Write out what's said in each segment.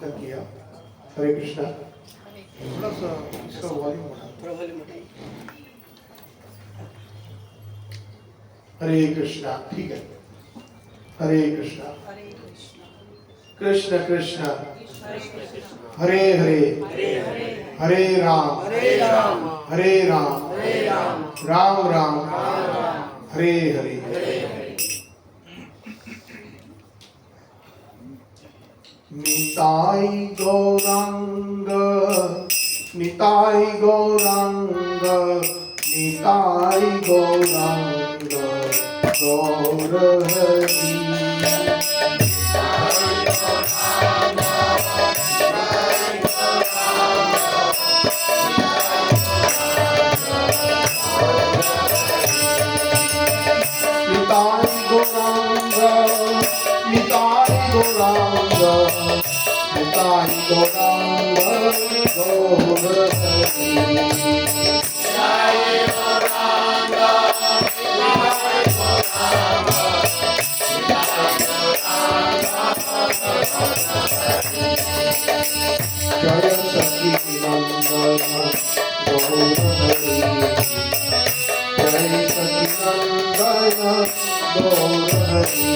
कीर्तन किया। हरे कृष्णा। थोड़ा सा इसका वॉल्यूम बढ़ा। हरे कृष्णा। ठीक है। हरे कृष्णा। कृष्ण कृष्ण हरे हरे हरे राम हरे राम राम राम हरे हरे। निताई गौरांग निताई गौरांग निताई गौरांग गौर हरि। निताई गौरांग निताई गौरांग निताई गौरांग गौर हरि। जय गौरांग निताई गौरांग जय सखी नंदन गौर हरि। जय सच्चिदानंद गौर हरि।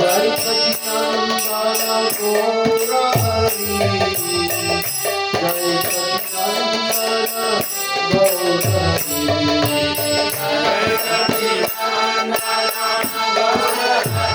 जय सच्चिदानंद गौर हरि। जय सच्चिदानंद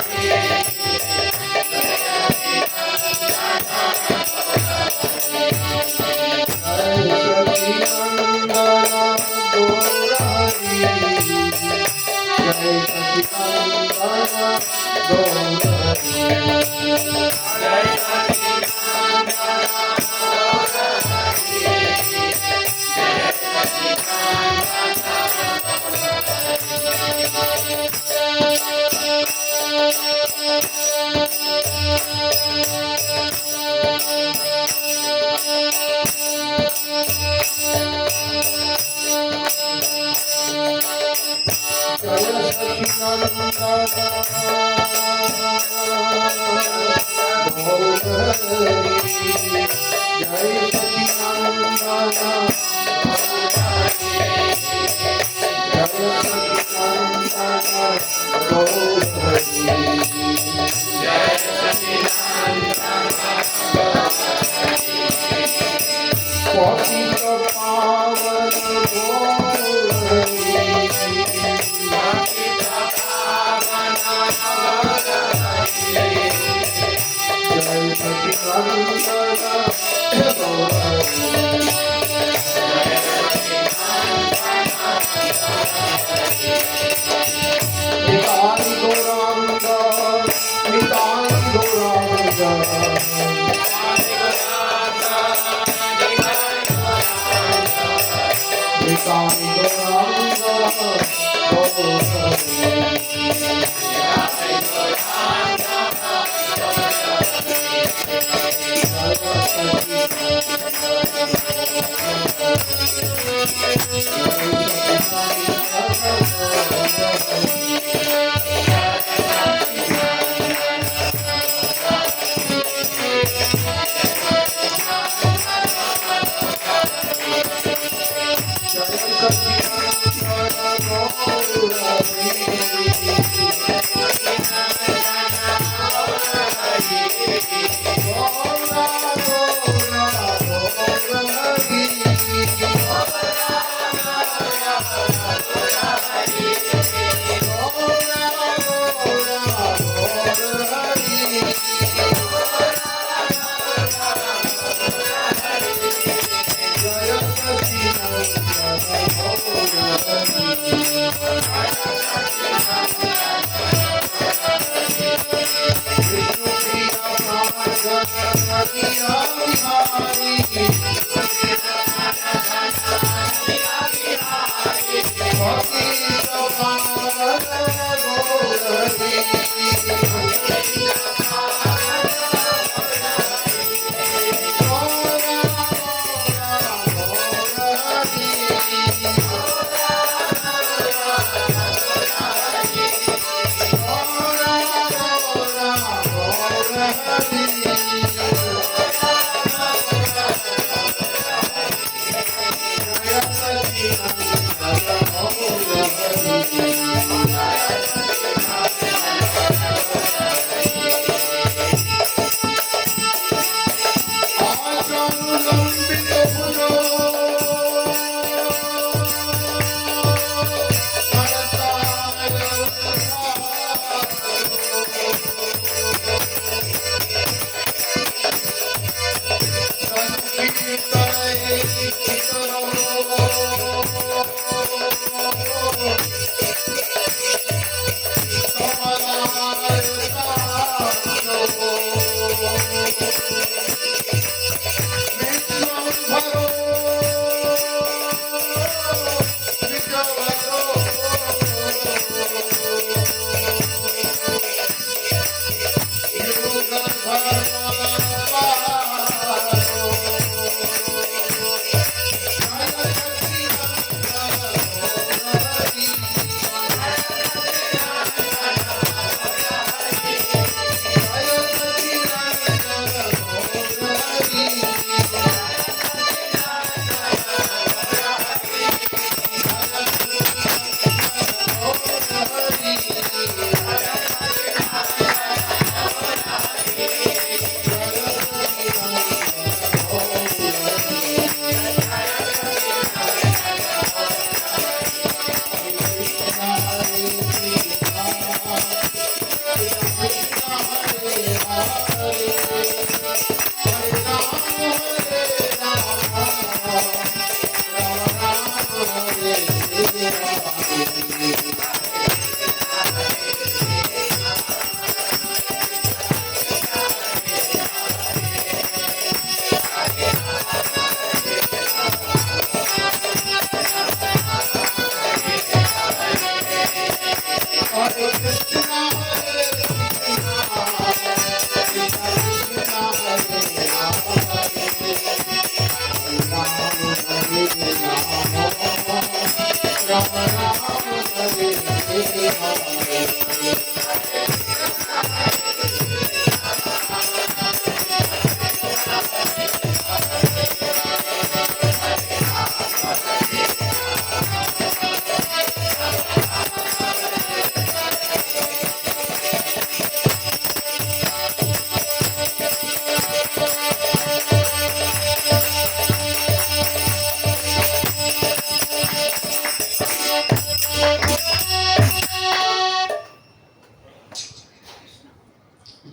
गौर हरि।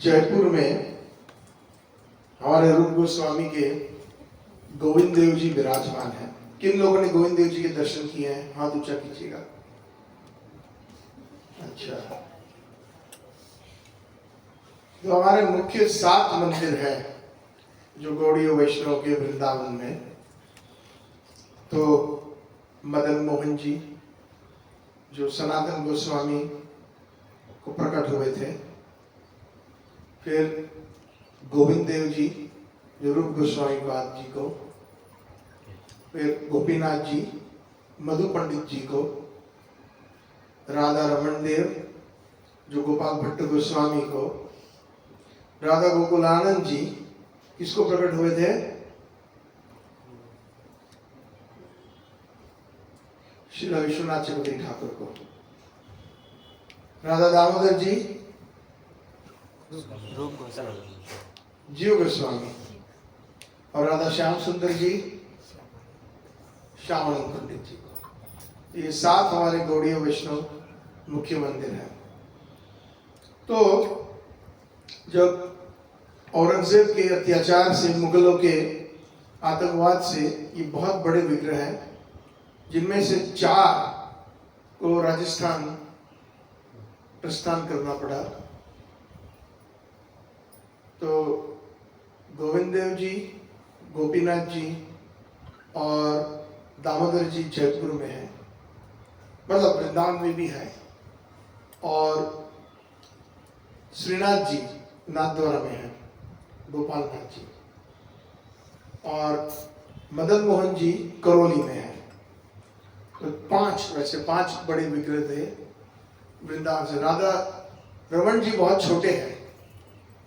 जयपुर में हमारे रूप गोस्वामी के गोविंद देव जी विराजमान हैं। किन लोगों ने गोविंद देव जी के दर्शन किए हैं, हाथ ऊंचा कीजिएगा। अच्छा, तो हमारे मुख्य 7 मंदिर है जो गौड़ीय वैष्णव के वृंदावन में। तो मदन मोहन जी जो सनातन गोस्वामी को प्रकट हुए थे, फिर गोविंद देव जी जो रूप गोस्वामी पाद जी को, फिर गोपीनाथ जी मधु पंडित जी को, राधा रमन देव जो गोपाल भट्ट गोस्वामी को, राधा गोकुलानंद जी किसको प्रकट हुए थे, श्री विश्वनाथ चक्रवर्ती ठाकुर को, राधा दामोदर जी जीव गोस्वामी, और राधा श्याम सुंदर जी श्यामानंद पंडित जी को। ये 7 हमारे गौड़ीय वैष्णव मुख्य मंदिर हैं। तो जब औरंगजेब के अत्याचार से, मुगलों के आतंकवाद से ये बहुत बड़े विग्रह हैं, जिनमें से 4 को राजस्थान प्रस्थान करना पड़ा। तो गोविंद देव जी, गोपीनाथ जी और दामोदर जी जयपुर में है, मतलब वृंदावन में भी है, और श्रीनाथ जी नाथद्वारा में है, गोपाल नाथ जी, और मदन मोहन जी करौली में है। तो 5 बड़े विग्रह थे वृंदावन से। राधा रमन जी बहुत छोटे हैं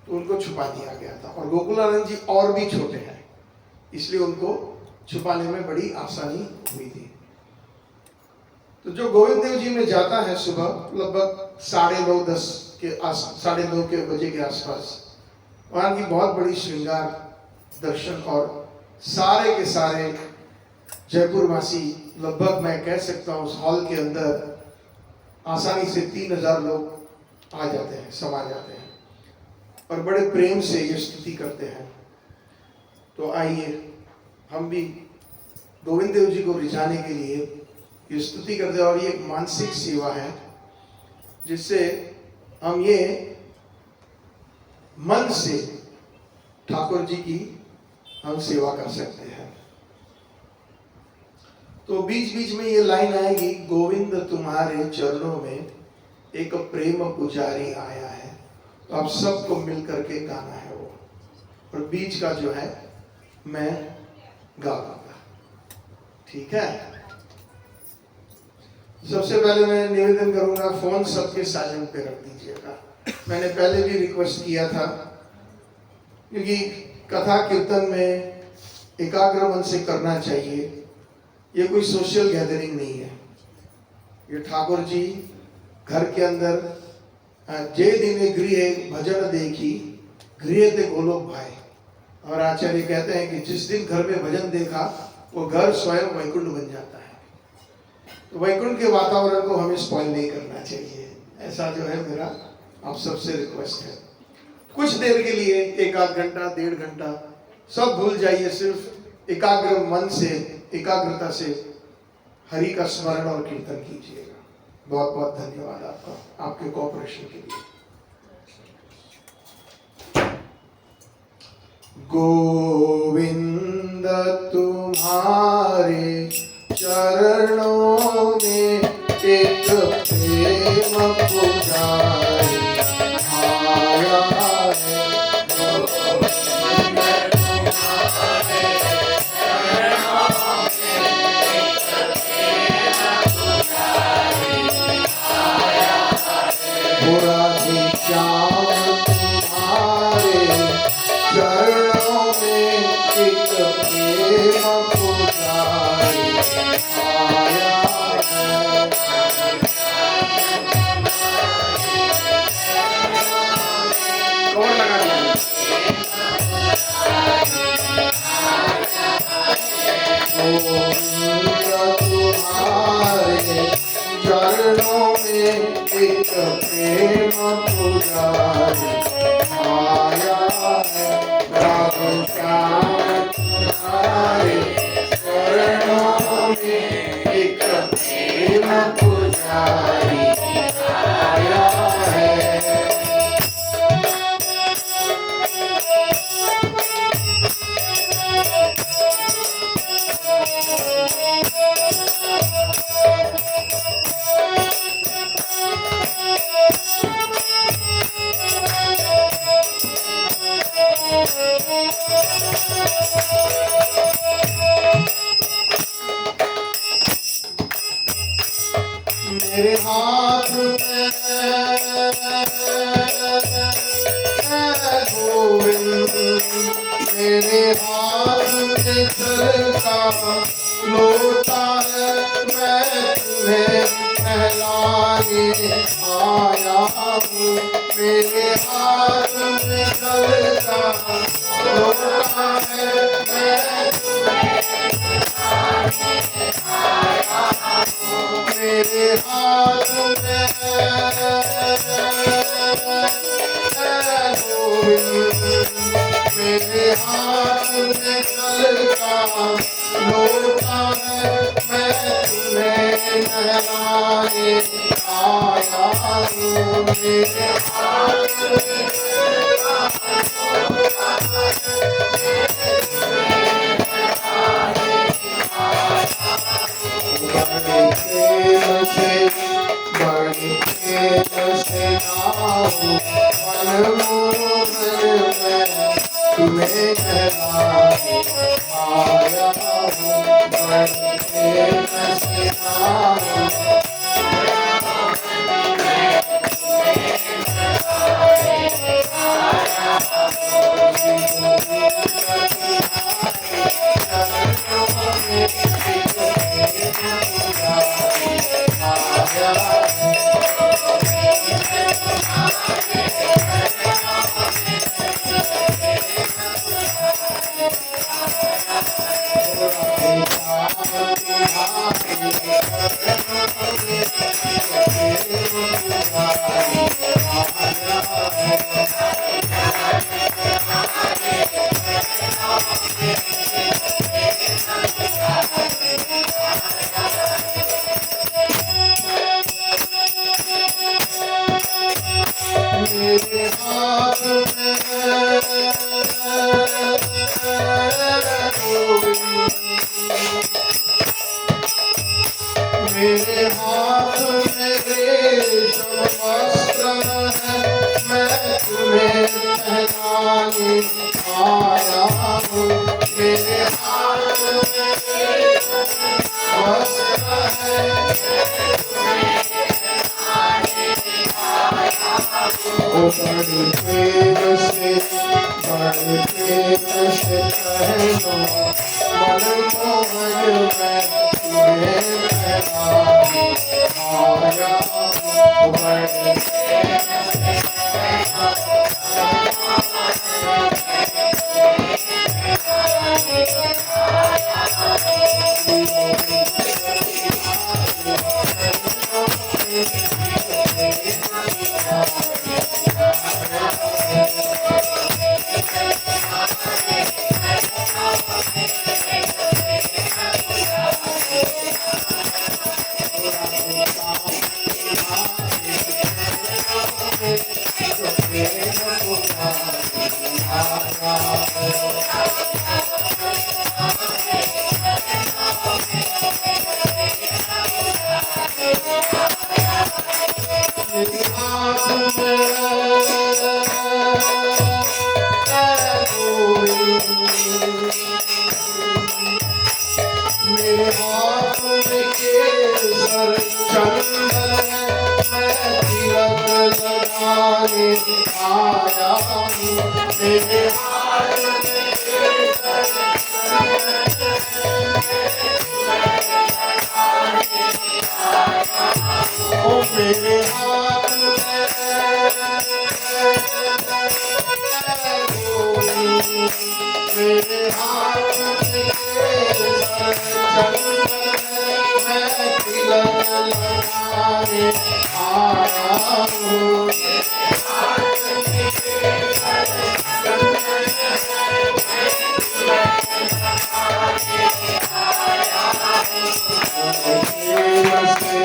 तो उनको छुपा दिया गया था, और गोकुलानंद जी और भी छोटे हैं, इसलिए उनको छुपाने में बड़ी आसानी हुई थी। तो जो गोविंद देव जी में जाता है सुबह लगभग 9:30 बजे के आसपास, वहाँ की बहुत बड़ी श्रृंगार दर्शन, और सारे के सारे जयपुर वासी, लगभग मैं कह सकता हूँ उस हॉल के अंदर आसानी से 3000 लोग आ जाते हैं, समा जाते हैं, और बड़े प्रेम से ये स्तुति करते हैं। तो आइए हम भी गोविंद देव जी को रिझाने के लिए ये स्तुति करते हैं, और ये एक मानसिक सेवा है जिससे हम ये मन से ठाकुर जी की हम सेवा कर सकते हैं। तो बीच बीच में ये लाइन आएगी, गोविंद तुम्हारे चरणों में एक प्रेम पुजारी आया है। तो आप सबको मिल करके गाना है वो, और बीच का जो है मैं गा दूंगा, ठीक है। सबसे पहले मैं निवेदन करूंगा, फोन सबके साइलेंट पे रख दीजिएगा। मैंने पहले भी रिक्वेस्ट किया था, क्योंकि कथा कीर्तन में एकाग्र मन से करना चाहिए। ये कोई सोशल गैदरिंग नहीं है, ये ठाकुर जी घर के अंदर जे दिन गृह भजन देखी गृह ते गोलोक भाई, और आचार्य कहते हैं कि जिस दिन घर में भजन देखा वो घर स्वयं वैकुंठ बन जाता है। तो वैकुंठ के वातावरण को हमें स्पॉइल नहीं करना चाहिए, ऐसा जो है मेरा आप सबसे रिक्वेस्ट है। कुछ देर के लिए 1-8 घंटा 1.5 घंटा सब भूल जाइए, सिर्फ एकाग्र मन से, एकाग्रता से हरि का स्मरण और कीर्तन कीजिएगा। बहुत बहुत धन्यवाद आपका, आपके कोऑपरेशन के लिए। गोविंद तुम्हारे चरणों में एक प्रेम पुजारी आया है। चरणों में एक प्रेम पुजारी प्यारी आया है। मेरे हाथ में गोविंद, मेरे हाथ में चलता लोटा है, मैं तुम्हें नहलाने आया हूँ। मेरे हाथ में चलता लोटा है, मैं मेरे हाथ में गोविंद, मेरे हाथ में चलता लोटा है, मैं तुम्हें नहलाने आया हूँ। मेरे हाथ में बड़े प्रेम से नाऊ मनमोहन में तुम्हें नहलाने आया हूँ। बड़े प्रेम से नाऊ मेरे हाथ में गोविंद, मेरे हाथ में रेशम वस्त्र है, मैं तुम्हें पहनाने आया हूँ। मेरे हाथ में वस्त्र है, बड़े प्रेम से कहलो मनमोहन में तुम्हें नहलाने आया हूँ। बड़े मेरे हाथ में केसर चंदन है, मैं तिलक लगाने आया हूँ। मेरे हाथ में केसर चंदन है, ओ मेरे हाथ में मेरे हाथ में मैं तिलक लगाने आया हूँ। प्रेम से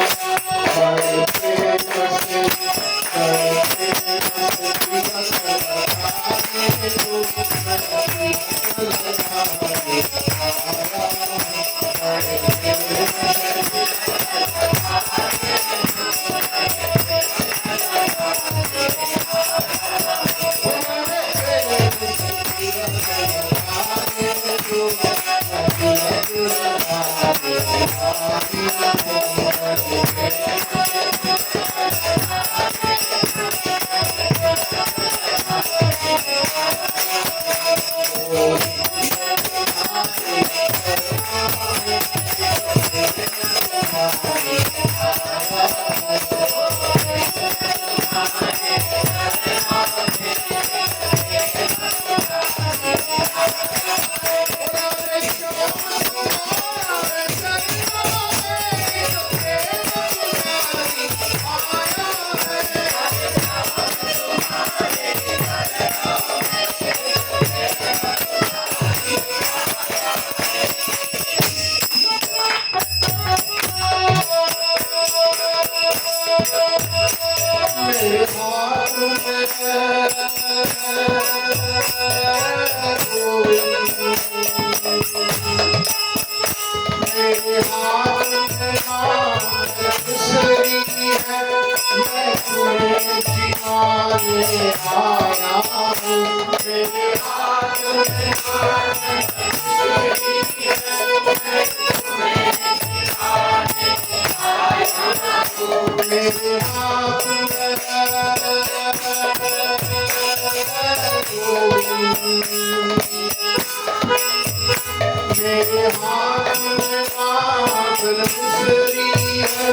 मेरे हाथ में पागल दूसरी है,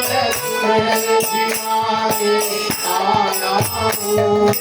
मैं तुम्हें जिलाने आया हूँ।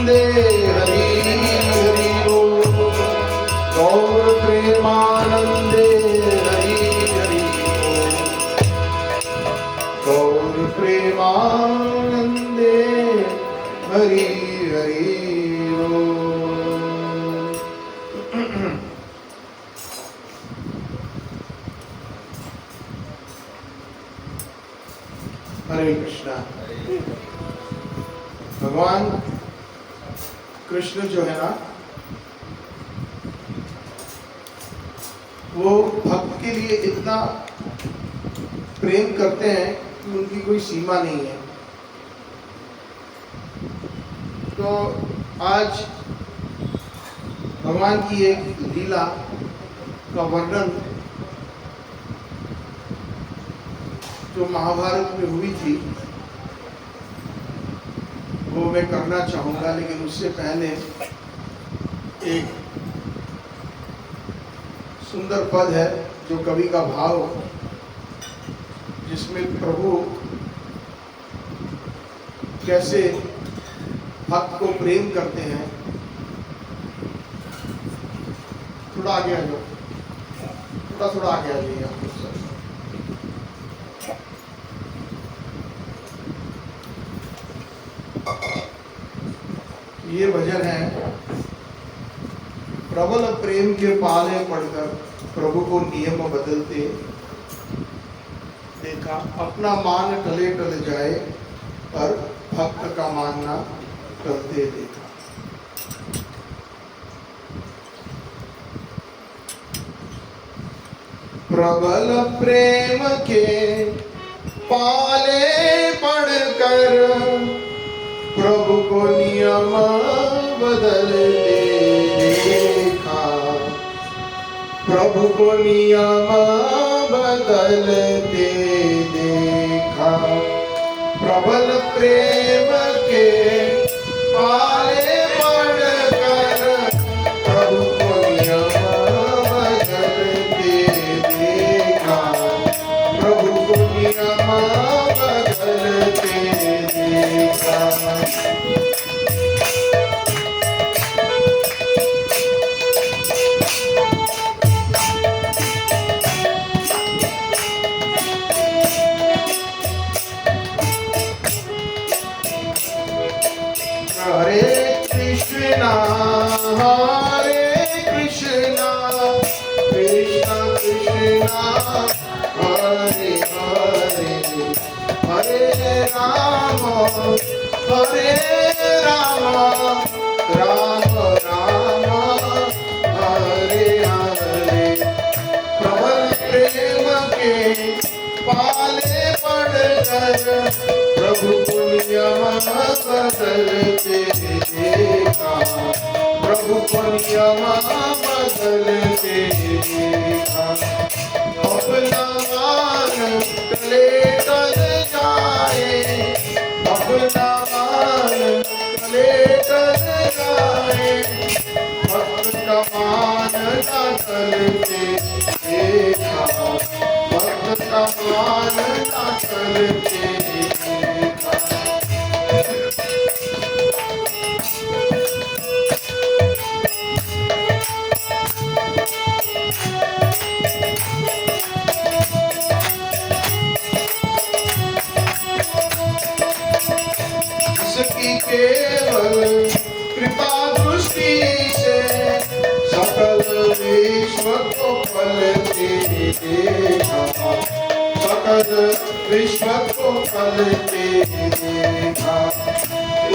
हरि हरि बोल। गौर प्रेमानंदे हरि हरि बोल। गौर प्रेमानंदे हरि हरि बोल। हरे कृष्णा। भगवान कृष्ण जो है ना, वो भक्त के लिए इतना प्रेम करते हैं कि उनकी कोई सीमा नहीं है। तो आज भगवान की एक लीला का वर्णन जो महाभारत में हुई थी वो मैं करना चाहूंगा, लेकिन उससे पहले एक सुंदर पद है जो कवि का भाव, जिसमें प्रभु कैसे भक्त को प्रेम करते हैं। थोड़ा आगे आ जाओ, थोड़ा आगे आ जाइए आप लोग सब। ये भजन है। प्रबल प्रेम के पाले पड़कर प्रभु को नियम बदलते देखा। अपना मान टले टल जाए पर भक्त का मानना टलते देखा। प्रबल प्रेम के पाले पड़कर प्रभु को नियम बदलते देखा। प्रभु को नियम बदलते देखा। प्रबल प्रेम के पाले पड़कर प्रभु को नियम बदलते देखा। प्रभु को नियम बदलते देखा। हरे कृष्णा कृष्ण कृष्णा हरे हरे, हरे राम राम राम हरे हरे। प्रबल प्रेम के पाले पड़कर प्रभु को नियम बदलते देखा। प्रभु को नियम बदलते देखा। अपना मान टले टल जाए, अपना मान टले टल जाए, भक्त का मान न टलते देखा। भक्त का मान न टलते देखा। जिसकी केवल कृपा दृष्टि से सकल विश्व को पलटे देखा। सकल विश्व को पलटे देखा।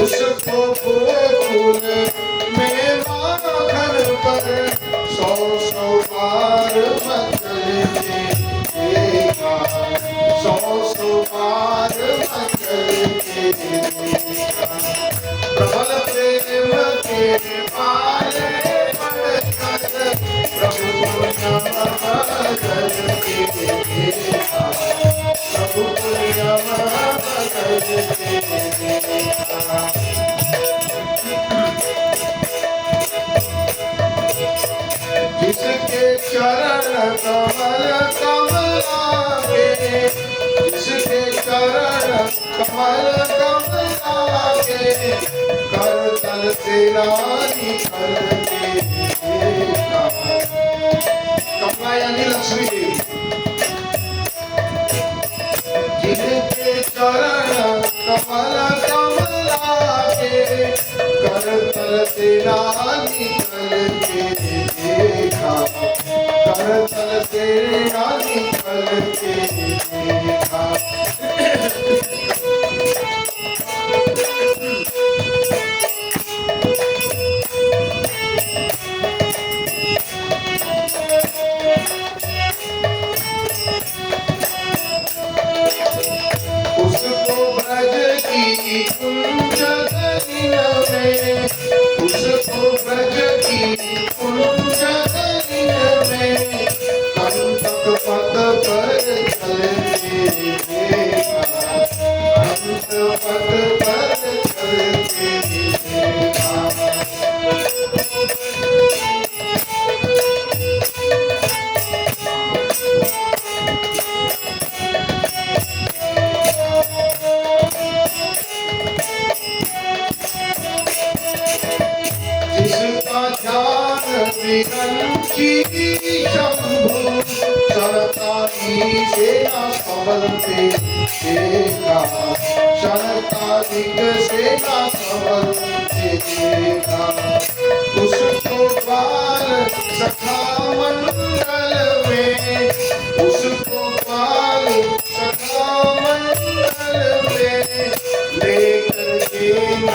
उसको गोकुल में माखन पर 100 बार मचलते देखा। 100 बार मचलते देखा। प्रबल प्रेम के पाले पड़कर प्रभु को नियम बदलते देखा। प्रभु को नियम बदलते देखा। जिसके चरण कमल कमलाके, जिसके चरण कमल कमलाके, कर तल तेरा निकलते देखा। कमला यानी लक्ष्मी देवी, जिनके चरण कमल कमला के कर तल तेरा निकलते देखा। कर तल तेरा निकलते देखा। उसको ब्रज की कुंज गलिया में, उसको ब्रज की कुंज गलिया में कंटक पथ पर चलते देखा। कंटक पथ पर चलते देखा। जिसका ध्यान विरंची शंभु शरताई सेना संबलते देखा। शरताधिक सेना संबलते देखा। उसको बाल सखा मंडल में, उसको बाल सखा मंडल में लेकर के न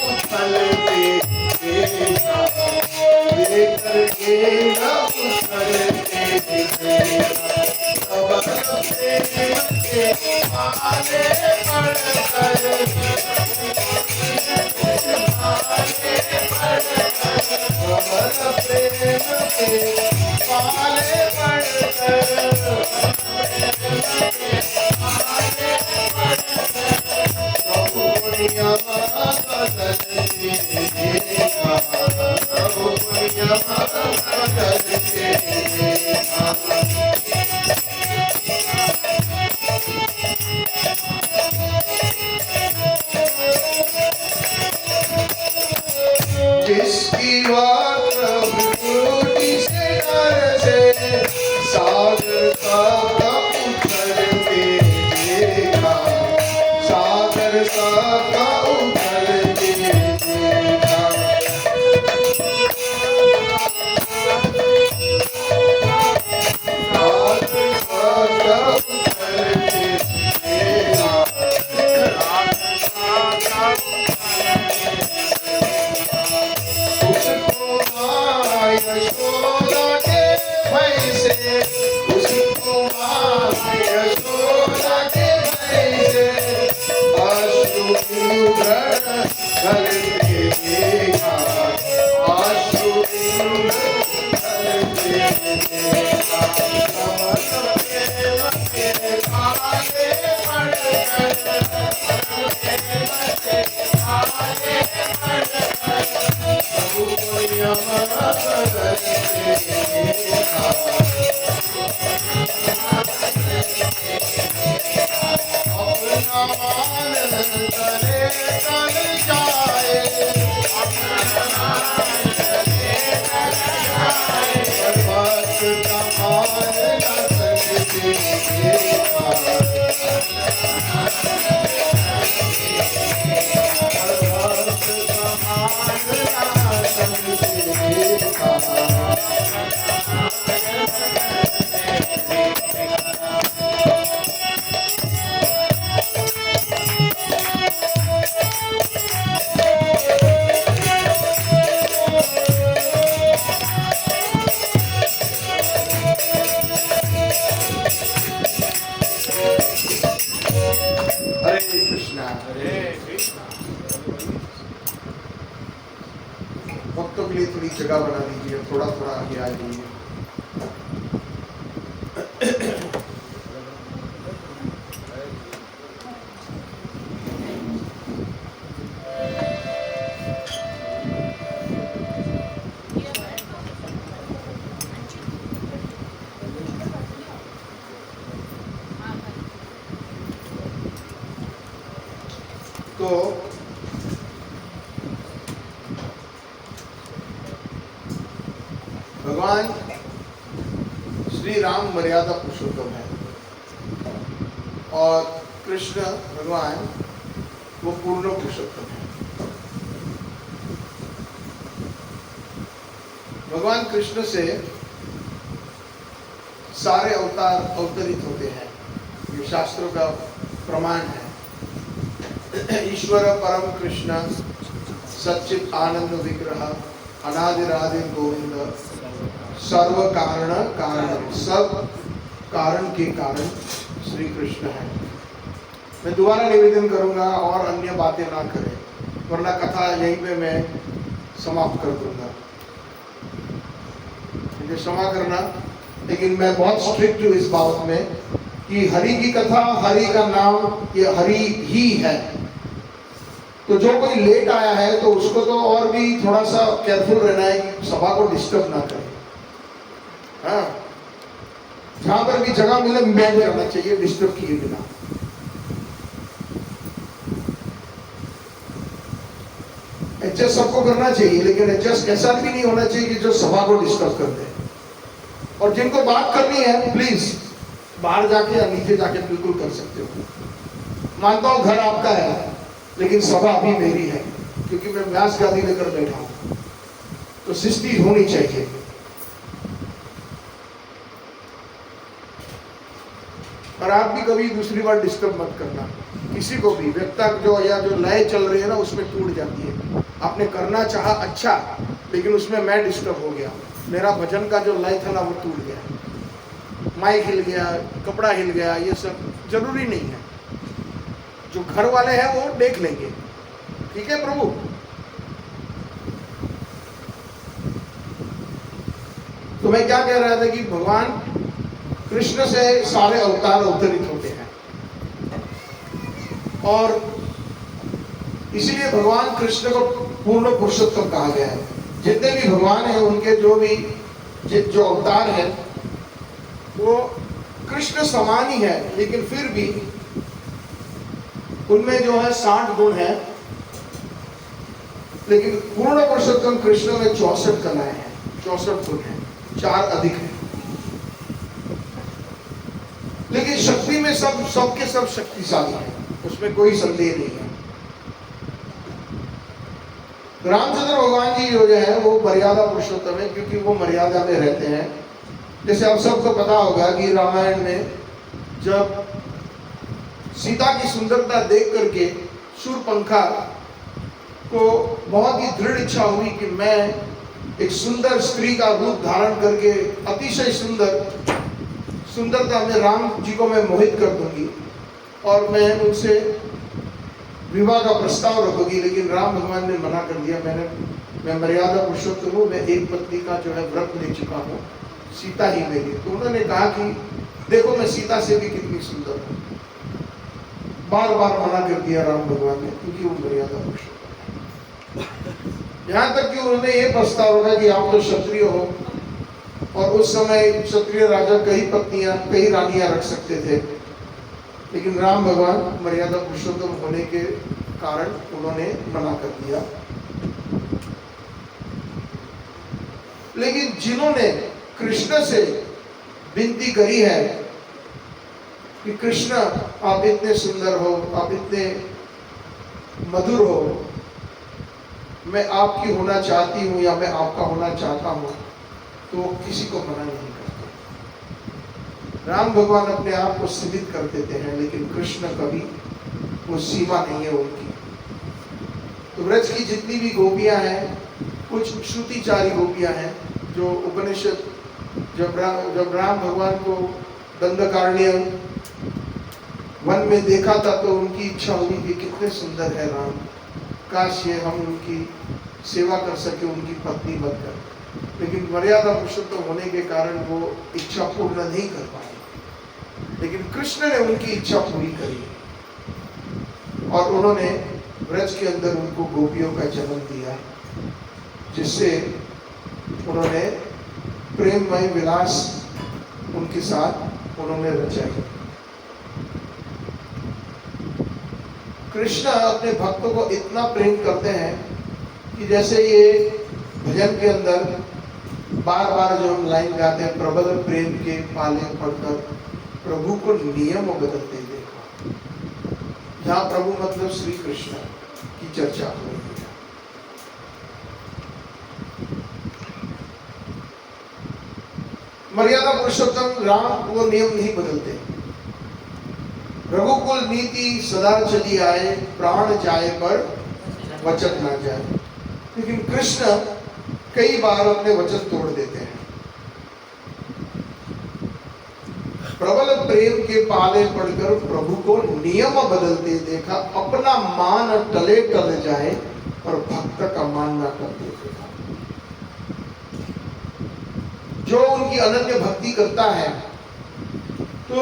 उछलते देखा। लेकर के न उछलते देखा। कमल प्रेम के पाले पड़कर, कमल प्रेम के पाले पड़कर प्रभु पुनिया बदलते देखा। प्रभु पुनिया बदलते देखा। जिसकी बात प्रभु कोटि से डर से सागर का उछलते देखा। सागर का उछलते देखा। सागर का उछलते देखा। उसको माँ यशोदा के भय से, उसको माँ यशोदा के भय से अश्रुपूर्ण करते देखा। अश्रुपूर्ण करते देखा। कमल प्रेम के पाले पड़कर, प्रभु पुनिया बदलते देखा। अपना मान तले तल जाए, भक्त का मान न सकते देखा। भक्त का मान न सकते देखा। हरे कृष्णा हरे कृष्णा। भक्तों के लिए थोड़ी जगह बना दीजिए, थोड़ा थोड़ा आगे आ जाइए। तो भगवान श्री राम मर्यादा पुरुषोत्तम है और कृष्ण भगवान वो पूर्ण पुरुषोत्तम है। भगवान कृष्ण से सारे अवतार अवतरित होते हैं, ये शास्त्रों का प्रमाण है। ईश्वर परम कृष्ण सच्चित आनंद विग्रह अनादिरादि गोविंद सर्व कारण कारण, सब कारण के कारण श्री कृष्ण है। मैं दोबारा निवेदन करूंगा और अन्य बातें ना करें, वरना कथा यहीं पे मैं समाप्त कर दूंगा। मुझे क्षमा करना, लेकिन मैं बहुत स्ट्रिक्ट हूँ इस बात में कि हरि की कथा, हरि का नाम, ये हरि ही है। तो जो कोई लेट आया है तो उसको तो और भी थोड़ा सा केयरफुल रहना है कि सभा को डिस्टर्ब ना करे। हाँ, जहां पर भी जगह मिले बैठ जाना चाहिए डिस्टर्ब किए बिना। एडजस्ट सबको करना चाहिए, लेकिन एडजस्ट ऐसा भी नहीं होना चाहिए कि जो सभा को डिस्टर्ब कर दे। और जिनको बात करनी है प्लीज बाहर जाके या नीचे जाके बिल्कुल कर सकते हो। मानता हूं घर आपका है, लेकिन सभा अभी मेरी है, क्योंकि मैं व्यास गादी लेकर बैठा हूं, तो शिष्टि होनी चाहिए। और आप भी कभी दूसरी बार डिस्टर्ब मत करना किसी को भी। व्यक्ता जो या जो लय चल रही है ना, उसमें टूट जाती है। आपने करना चाहा अच्छा, लेकिन उसमें मैं डिस्टर्ब हो गया, मेरा भजन का जो लय था ना वो टूट गया, माइक हिल गया, कपड़ा हिल गया, ये सब जरूरी नहीं है। जो घर वाले हैं वो देख लेंगे, ठीक है प्रभु। तो मैं क्या कह रहा था कि भगवान कृष्ण से सारे अवतार अवतरित होते हैं, और इसीलिए भगवान कृष्ण को पूर्ण पुरुषोत्तम कहा गया है। जितने भी भगवान हैं उनके जो अवतार हैं वो कृष्ण समान ही है, लेकिन फिर भी उनमें जो है 60 गुण है, लेकिन पूर्ण पुरुषोत्तम कृष्ण में 64 कलाएं हैं, 64 गुण हैं, 4 अधिक हैं। लेकिन शक्ति में सबके सब शक्तिशाली हैं, उसमें कोई संदेह नहीं है। रामचंद्र भगवान जी जो है वो मर्यादा पुरुषोत्तम है, क्योंकि वो मर्यादा में रहते हैं। जैसे आप सबको पता होगा कि रामायण में जब सीता की सुंदरता देख करके शूरपंखा को बहुत ही दृढ़ इच्छा हुई कि मैं एक सुंदर स्त्री का रूप धारण करके अतिशय सुंदरता में राम जी को मैं मोहित कर दूंगी और मैं उनसे विवाह का प्रस्ताव रखूंगी। लेकिन राम भगवान ने मना कर दिया, मैं मर्यादा पुरुषोत्तम हूँ, मैं एक पत्नी का जो है व्रत ले चुका हूँ, सीता ही मेरी। तो उन्होंने कहा कि देखो मैं सीता से भी कितनी सुंदर हूँ। बार बार मना कर दिया राम भगवान ने, क्योंकि वो मर्यादा पुरुषोत्तम। यहाँ तक कि उन्होंने ये प्रस्ताव रखा कि आप तो क्षत्रिय हो, और उस समय क्षत्रिय राजा कई रानियां रख सकते थे, लेकिन राम भगवान मर्यादा पुरुषोत्तम होने के कारण उन्होंने मना कर दिया। लेकिन जिन्होंने कृष्ण से विनती करी है कि कृष्ण आप इतने सुंदर हो, आप इतने मधुर हो, मैं आपकी होना चाहती हूँ या मैं आपका होना चाहता हूँ, तो किसी को मना नहीं करते। राम भगवान अपने आप को सीमित कर देते हैं, लेकिन कृष्ण कभी वो सीमा नहीं है उनकी। तो ब्रज की जितनी भी गोपियां हैं, कुछ श्रुतिचारी गोपियां हैं, जो उपनिषद जब राम भगवान को दंडकारण्य वन में देखा था तो उनकी इच्छा हुई कि कितने सुंदर है राम, काश ये हम उनकी सेवा कर सके, उनकी पत्नी बनकर। लेकिन मर्यादा पुरुषोत्तम होने के कारण वो इच्छा पूर्ण नहीं कर पाए, लेकिन कृष्ण ने उनकी इच्छा पूरी करी और उन्होंने ब्रज के अंदर उनको गोपियों का जन्म दिया, जिससे उन्होंने प्रेममय विलास उनके साथ उन्होंने रचाई। कृष्ण अपने भक्तों को इतना प्रेम करते हैं कि जैसे ये भजन के अंदर बार बार जो हम लाइन गाते हैं, प्रबल प्रेम के पाले पड़कर प्रभु को नियम बदलते देखा। यहाँ प्रभु मतलब श्री कृष्ण की चर्चा हो रही है। मर्यादा पुरुषोत्तम राम वो नियम नहीं बदलते। रघुकुल नीति सदा चली आए, प्राण जाए पर वचन ना जाए। लेकिन कृष्ण कई बार अपने वचन तोड़ देते हैं। प्रबल प्रेम के पाले पड़कर प्रभु को नियम बदलते देखा, अपना मान टले टल जाए और भक्त का मान ना करते देखा। जो उनकी अनन्य भक्ति करता है तो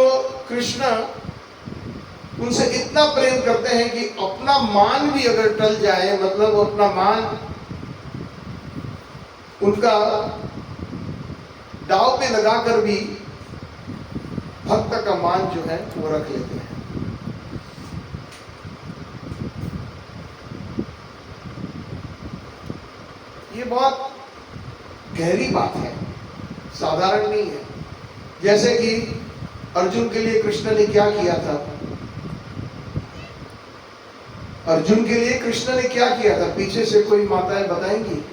कृष्ण उनसे इतना प्रेम करते हैं कि अपना मान भी अगर टल जाए, मतलब अपना मान उनका दाव पे लगाकर भी भक्त का मान जो है वो रख लेते हैं। ये बहुत गहरी बात है, साधारण नहीं है। जैसे कि अर्जुन के लिए कृष्ण ने क्या किया था? अर्जुन के लिए कृष्ण ने क्या किया था? पीछे से कोई माताएं बताएंगी?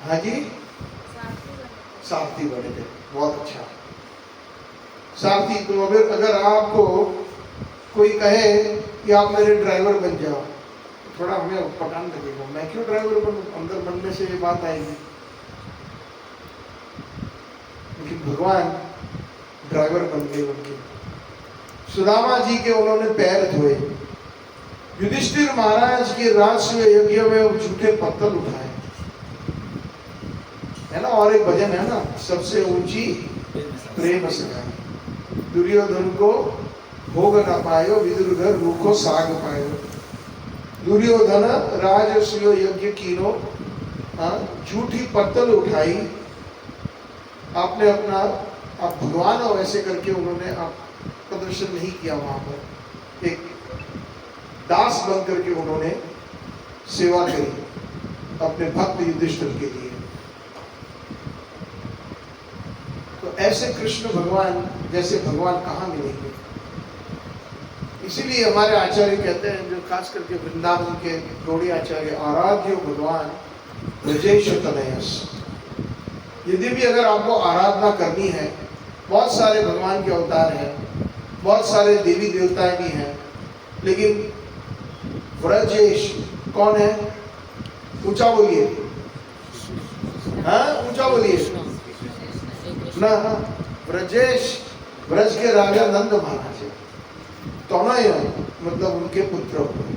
हाँ जी, सारथी बने थे। बहुत अच्छा सारथी। तो अगर आपको कोई कहे कि आप मेरे ड्राइवर बन जाओ, थोड़ा हमें पकान लगेगा, मैं क्यों ड्राइवर बनूं? अंदर बनने से ये बात आएगी। लेकिन भगवान ड्राइवर बन गए उनके। सुदामा जी के उन्होंने पैर धोए। युधिष्ठिर महाराज के राजसूय यज्ञ में वो झूठे पत्थर उठाए, है ना। और एक भजन है ना, सबसे ऊंची प्रेम सगाई। दुर्योधन को भोग न पायो, विदुर घर रूखो साग पायो। दुर्योधन राजसूय यज्ञ कीनो, झूठी पत्तल उठाई। आपने अपना आप भगवान हो वैसे करके उन्होंने आप प्रदर्शन नहीं किया। वहां पर एक दास बन करके उन्होंने सेवा करी अपने भक्त युधिष्ठिर के लिए। तो ऐसे कृष्ण भगवान जैसे भगवान कहाँ मिलेंगे? इसीलिए हमारे आचार्य कहते हैं, जो खास करके वृंदावन के गौड़ी आचार्य, आराध्यो भगवान ब्रजेश तनयस। यदि भी अगर आपको आराधना करनी है, बहुत सारे भगवान के अवतार हैं, बहुत सारे देवी देवताएं भी हैं, लेकिन ब्रजेश कौन है? ऊंचा बोलिए, हाँ ऊंचा बोलिए ना। ब्रजेश, ब्रज के राजा नंद महाराज है। तनय मतलब उनके पुत्र हुए,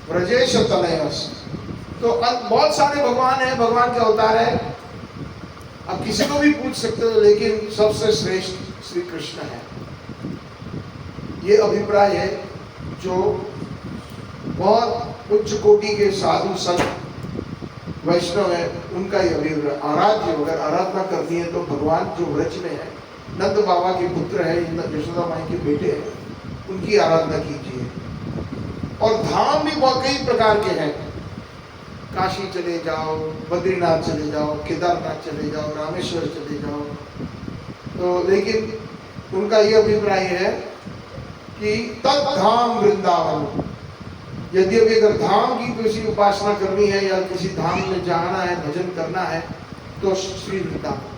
ब्रजेश तनयस। तो बहुत सारे भगवान हैं, भगवान के अवतार है। आप किसी को भी पूछ सकते हो, लेकिन सबसे श्रेष्ठ श्री कृष्ण है। ये अभिप्राय है जो बहुत उच्च कोटि के साधु संत वैष्णव है, उनका ही अभिप्राय। आराध्य, अगर आराधना करनी है तो भगवान जो व्रज में है, नंद बाबा के पुत्र है, यशोदा माई के बेटे हैं, उनकी आराधना कीजिए। और धाम भी बहुत कई प्रकार के हैं। काशी चले जाओ, बद्रीनाथ चले जाओ, केदारनाथ चले जाओ, रामेश्वर चले जाओ। तो लेकिन उनका ये अभिप्राय है कि तत् धाम वृंदावन। यद्यपि अगर धाम की किसी उपासना करनी है या किसी धाम में जाना है, भजन करना है, तो श्री वृंदावन।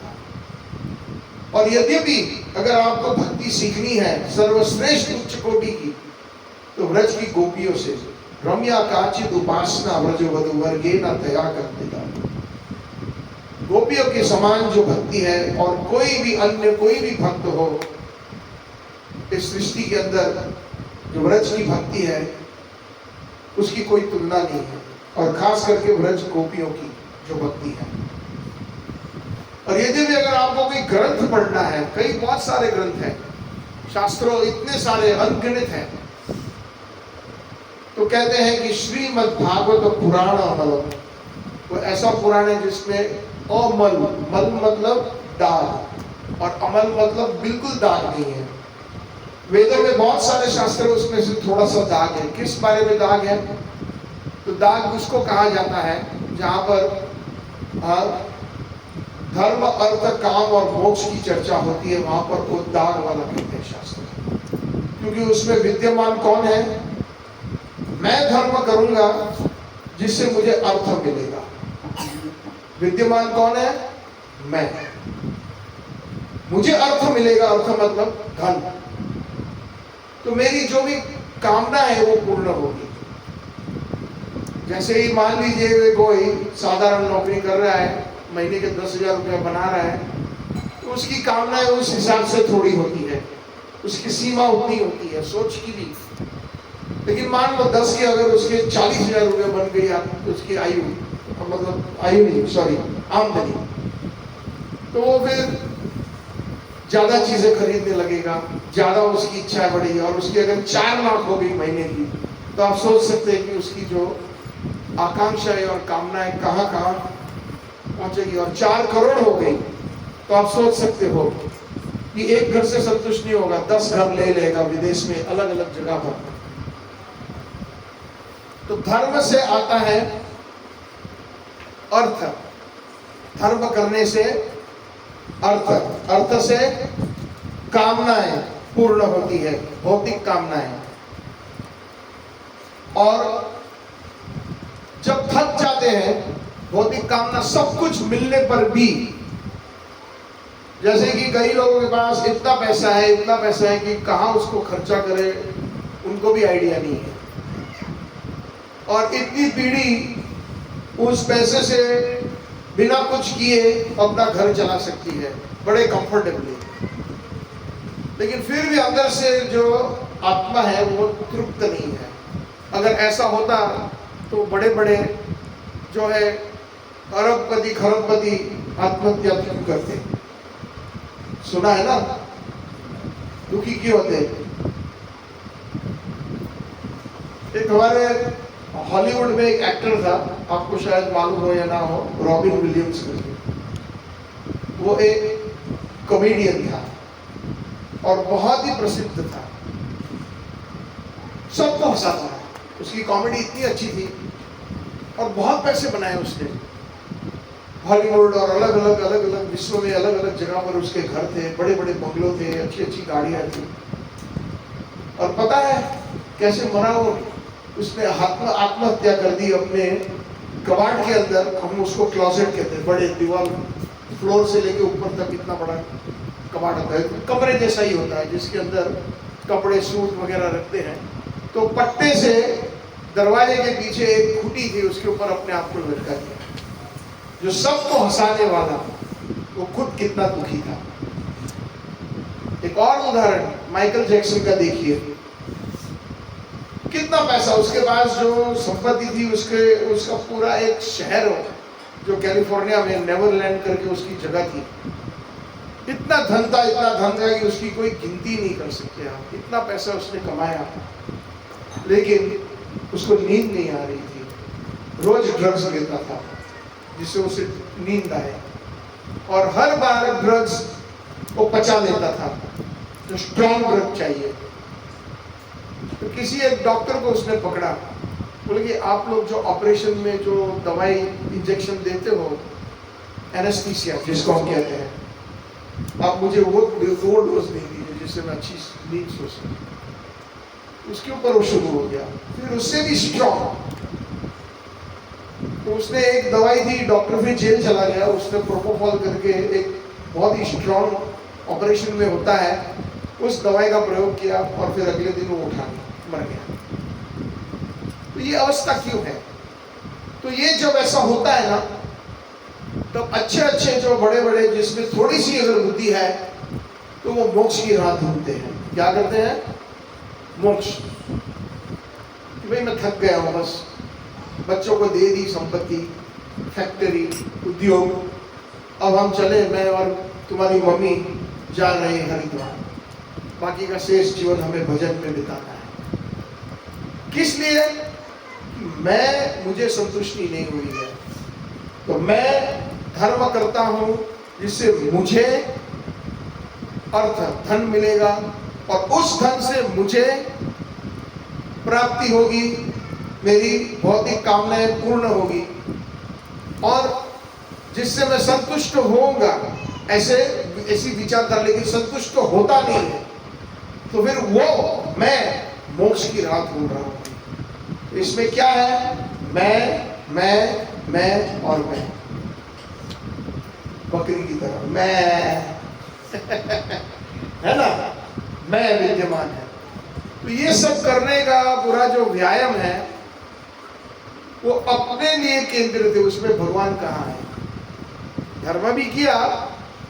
और यद्यपि अगर आपको भक्ति सीखनी है सर्वश्रेष्ठ उच्च कोटि की, तो व्रज की गोपियों से रम्या काचित उपासना व्रज वधु वर्गे न तया करते। गोपियों के समान जो भक्ति है, और कोई भी अन्य कोई भी भक्त हो इस सृष्टि के अंदर, जो व्रज की भक्ति है उसकी कोई तुलना नहीं है। और खास करके व्रज गोपियों की जो भक्ति है। और यदि भी अगर आपको कोई ग्रंथ पढ़ना है, कई बहुत सारे ग्रंथ हैं, शास्त्रों इतने सारे अनगिनत हैं, तो कहते हैं कि श्रीमद् भागवत पुराण अमल, वो ऐसा पुराण है जिसमें अमल, मल मतलब दाग, और अमल मतलब बिल्कुल दाग नहीं है। वेदों में बहुत सारे शास्त्र, उसमें से थोड़ा सा दाग है। किस बारे में दाग है? तो दाग उसको कहा जाता है जहां पर धर्म, अर्थ, काम और मोक्ष की चर्चा होती है, वहां पर वो दाग वाला कहते हैं शास्त्र। क्योंकि उसमें विद्यमान कौन है? मैं धर्म करूंगा जिससे मुझे अर्थ मिलेगा। विद्यमान कौन है? मैं। मुझे अर्थ मिलेगा, अर्थ मतलब धन। तो मेरी जो भी कामना है वो पूर्ण होगी। जैसे ही मान लीजिए कोई साधारण नौकरी कर रहा है, महीने के 10,000 रुपया बना रहा है, तो उसकी कामनाएं उस हिसाब से थोड़ी होती है, उसकी सीमा उतनी होती है सोच की भी। लेकिन मान लो 10 के अगर उसके 40,000 रुपये बन गई उसकी आयु, मतलब आयु नहीं सॉरी आमदनी, तो वो फिर ज्यादा चीजें खरीदने लगेगा, ज्यादा उसकी इच्छा बढ़ेगी। और उसकी अगर 4 लाख हो गई महीने की, तो आप सोच सकते हैं कि उसकी जो आकांक्षाएं और कामनाएं कहाँ कहाँ पहुंचेगी। और 4 करोड़ हो गई तो आप सोच सकते हो कि एक घर से संतुष्ट नहीं होगा, 10 घर ले लेगा विदेश में, अलग अलग जगह पर। तो धर्म से आता है अर्थ, धर्म करने से अर्थ, अर्थ से कामनाएं पूर्ण होती है, भौतिक कामनाएं। और जब थक जाते हैं भौतिक कामना, सब कुछ मिलने पर भी, जैसे कि कई लोगों के पास इतना पैसा है कि कहां उसको खर्चा करे उनको भी आइडिया नहीं है। और इतनी पीढ़ी उस पैसे से बिना कुछ किए अपना घर चला सकती है बड़े कंफर्टेबली, लेकिन फिर भी अंदर से जो आत्मा है वो तृप्त नहीं है। अगर ऐसा होता तो बड़े बड़े जो है अरबपति खरबपति आत्महत्या क्यों करते? सुना है ना, दुखी क्यों होते? एक हमारे हॉलीवुड में एक एक्टर था, आपको शायद मालूम हो या ना हो, रॉबिन विलियम्स करके। वो एक कॉमेडियन था और बहुत ही प्रसिद्ध था, सबको हंसाता है। उसकी कॉमेडी इतनी अच्छी थी और बहुत पैसे बनाए उसने। हॉलीवुड और अलग अलग विश्व में अलग अलग जगह पर उसके घर थे, बड़े बड़े बंगलों थे, अच्छी अच्छी गाड़ियां थी। और पता है कैसे मरा वो? उसने आत्महत्या कर दी अपने कबाड़ के अंदर। हम उसको क्लोजेट कहते हैं, बड़े दीवार फ्लोर से लेके ऊपर तक इतना बड़ा कबाड़ होता है, कमरे जैसा ही होता है, जिसके अंदर कपड़े सूट वगैरह रखते हैं। तो पट्टे से दरवाजे के पीछे एक खूंटी थी, उसके ऊपर अपने आप को लटका दिया। जो सबको हंसाने वाला वो खुद कितना दुखी था। एक और उदाहरण माइकल जैक्सन का देखिए, कितना पैसा उसके पास, जो संपत्ति थी उसका पूरा एक शहर जो कैलिफोर्निया में नेवरलैंड करके उसकी जगह थी, इतना धन था कि उसकी कोई गिनती नहीं कर सकते आप। इतना पैसा उसने कमाया, लेकिन उसको नींद नहीं आ रही थी। रोज ड्रग्स लेता था जिससे उसे नींद आए, और हर बार ड्रग्स को पचा लेता था, जो स्ट्रॉन्ग ड्रग चाहिए। तो किसी एक डॉक्टर को उसने पकड़ा, बोले कि आप लोग जो ऑपरेशन में जो दवाई इंजेक्शन देते हो, एनेस्थीसिया जिसको हम कहते हैं, आप मुझे वो डोज दे दीजिए जिससे मैं अच्छी नींद सो सकूं। उसके ऊपर वो शुरू हो गया, फिर उससे भी स्ट्रॉन्ग। तो उसने एक दवाई दी, डॉक्टर फिर जेल चला गया। उसने प्रोपोफॉल करके एक बहुत ही स्ट्रॉन्ग ऑपरेशन में होता है, उस दवाई का प्रयोग किया और फिर अगले दिन वो उठा मर गया। तो ये अवस्था क्यों है? तो ये जब ऐसा होता है ना, तो अच्छे जो बड़े जिसमें थोड़ी सी अगर बुद्धि है तो वो मोक्ष की राह ढूंढते हैं। क्या करते हैं? मोक्ष। भाई मैं थक गया हूं, बस बच्चों को दे दी संपत्ति, फैक्ट्री, उद्योग, अब हम चले, मैं और तुम्हारी मम्मी जा रहे हैं हरिद्वार, बाकी का शेष जीवन हमें भजन में बिताना है। किस लिए? मुझे संतुष्टि नहीं हुई है, तो मैं धर्म करता हूं जिससे मुझे अर्थ धन मिलेगा, और उस धन से मुझे प्राप्ति होगी, मेरी भौतिक कामनाएं पूर्ण होगी और जिससे मैं संतुष्ट होऊंगा, ऐसी विचार कर, लेकिन संतुष्ट होता नहीं है, तो फिर वो मैं मोक्ष की राह ढूंढ रहा हूं। इसमें क्या है? मैं और मैं, बकरी की तरह मैं है ना, मैं विद्यमान है। तो ये सब करने का पूरा जो व्यायाम है वो अपने लिए केंद्रित है, उसमें भगवान कहाँ है। धर्म भी किया,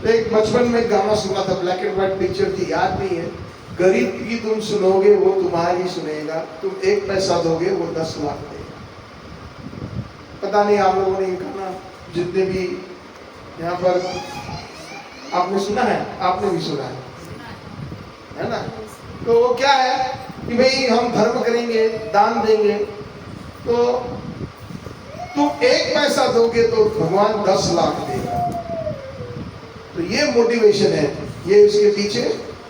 एक बचपन में गाना सुना था, ब्लैक एंड व्हाइट पिक्चर थी, याद नहीं है, गरीब की तुम सुनोगे वो तुम्हारी सुनेगा, तुम 1 पैसा दोगे वो 10 लाख देगा। पता नहीं आप लोगों ने ये गाना, जितने भी यहाँ पर आपने सुना है, आपने भी सुना है ना। तो वो क्या है कि भाई हम धर्म करेंगे, दान देंगे, तो तुम 1 पैसा दोगे तो भगवान 10 लाख देगा। तो ये मोटिवेशन है, ये इसके पीछे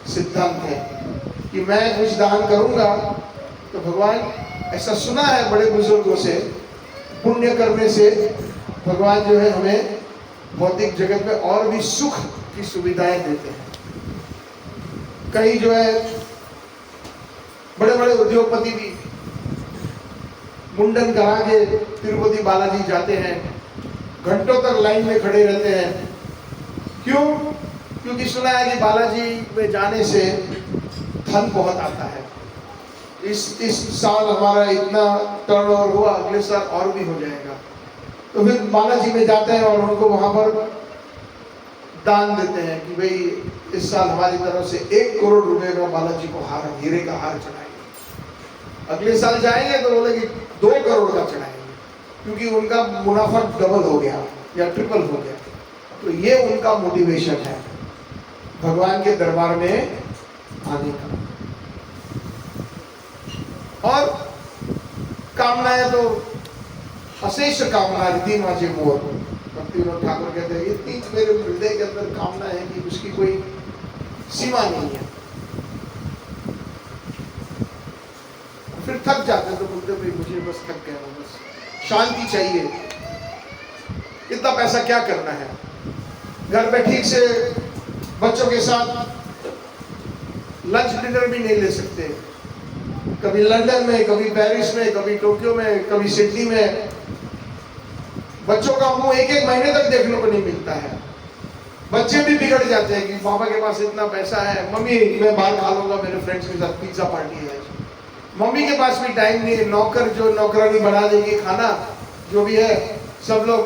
सिद्धांत है कि मैं कुछ दान करूंगा तो भगवान, ऐसा सुना है बड़े बुजुर्गों से, पुण्य करने से भगवान जो है हमें भौतिक जगत में और भी सुख की सुविधाएं देते हैं। कई जो है बड़े बड़े उद्योगपति भी मुंडन करा के तिरुपति बालाजी जाते हैं, घंटों तक लाइन में खड़े रहते हैं। क्यों? क्योंकि सुना है कि बालाजी में जाने से धन बहुत आता है। इस साल हमारा इतना टर्नओवर हुआ, अगले साल और भी हो जाएगा। तो फिर बालाजी में जाते हैं और उनको वहां पर दान देते हैं कि भाई इस साल हमारी तरफ से 1 करोड़ रुपए का बालाजी को हार, हीरे का हार चढ़ाएंगे। अगले साल जाएंगे तो बोले कि 2 करोड़ का चढ़ाएंगे, क्योंकि उनका मुनाफा डबल हो गया या ट्रिपल हो गया। तो ये उनका मोटिवेशन है भगवान के दरबार में आने का। और कामनाएं तो अशेष कामना, रिद्धि माझे मोर, भक्ति विनोद ठाकुर कहते हैं इतनी मेरे हृदय के अंदर कामना है कि उसकी कोई सीमा नहीं है। फिर थक जाते हैं तो बोलते भाई मुझे बस थक गया हूं, बस शांति चाहिए, इतना पैसा क्या करना है, घर में ठीक से बच्चों के साथ लंच डिनर भी नहीं ले सकते, कभी लंदन में, कभी पेरिस में, कभी टोक्यो में, कभी सिडनी में। बच्चों का मुंह 1-1 महीने तक देखने को नहीं मिलता है। बच्चे भी बिगड़ जाते हैं कि पापा के पास इतना पैसा है, मम्मी मैं बाहर खा लूंगा मेरे फ्रेंड्स के साथ, पिज्जा पार्टी है। मम्मी के पास भी टाइम नहीं है, नौकर जो नौकरानी बना देगी खाना जो भी है, सब लोग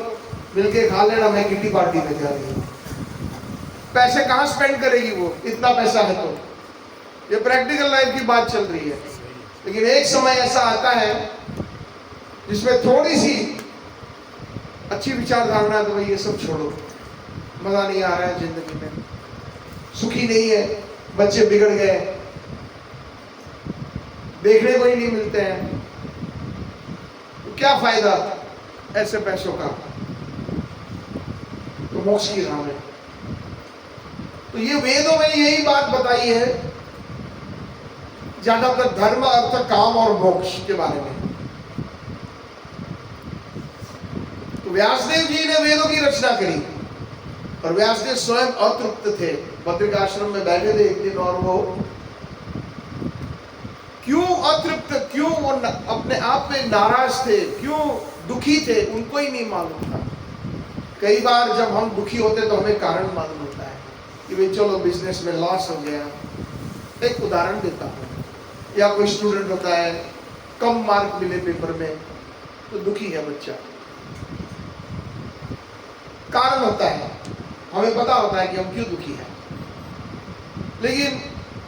मिलके खा लेना, मैं किटी पार्टी में जा रही हूँ। पैसे कहाँ स्पेंड करेगी वो, इतना पैसा है तो। ये प्रैक्टिकल लाइफ की बात चल रही है। लेकिन एक समय ऐसा आता है जिसमें थोड़ी सी अच्छी विचारधारणा है तो भाई ये सब छोड़ो, मजा नहीं आ रहा है जिंदगी में, सुखी नहीं है, बच्चे बिगड़ गए, देखने को ही नहीं मिलते हैं, तो क्या फायदा ऐसे पैसों का। तो मोक्ष की राह में तो ये वेदों में यही बात बताई है ज्यादातर, धर्म, अर्थ, काम और मोक्ष के बारे में। तो व्यासदेव जी ने वेदों की रचना करी और व्यासदेव स्वयं अतृप्त थे, बद्रिकाश्रम में बैठे थे एक दिन, और वो क्यों अतृप्त, क्यों वो अपने आप में नाराज थे, क्यों दुखी थे, उनको ही नहीं मालूम था। कई बार जब हम दुखी होते तो हमें कारण मालूम होता है कि भाई चलो बिजनेस में लॉस हो गया। एक उदाहरण देता हूँ, या कोई स्टूडेंट होता है, कम मार्क मिले पेपर में तो दुखी है बच्चा, कारण होता है, हमें पता होता है कि हम क्यों दुखी हैं। लेकिन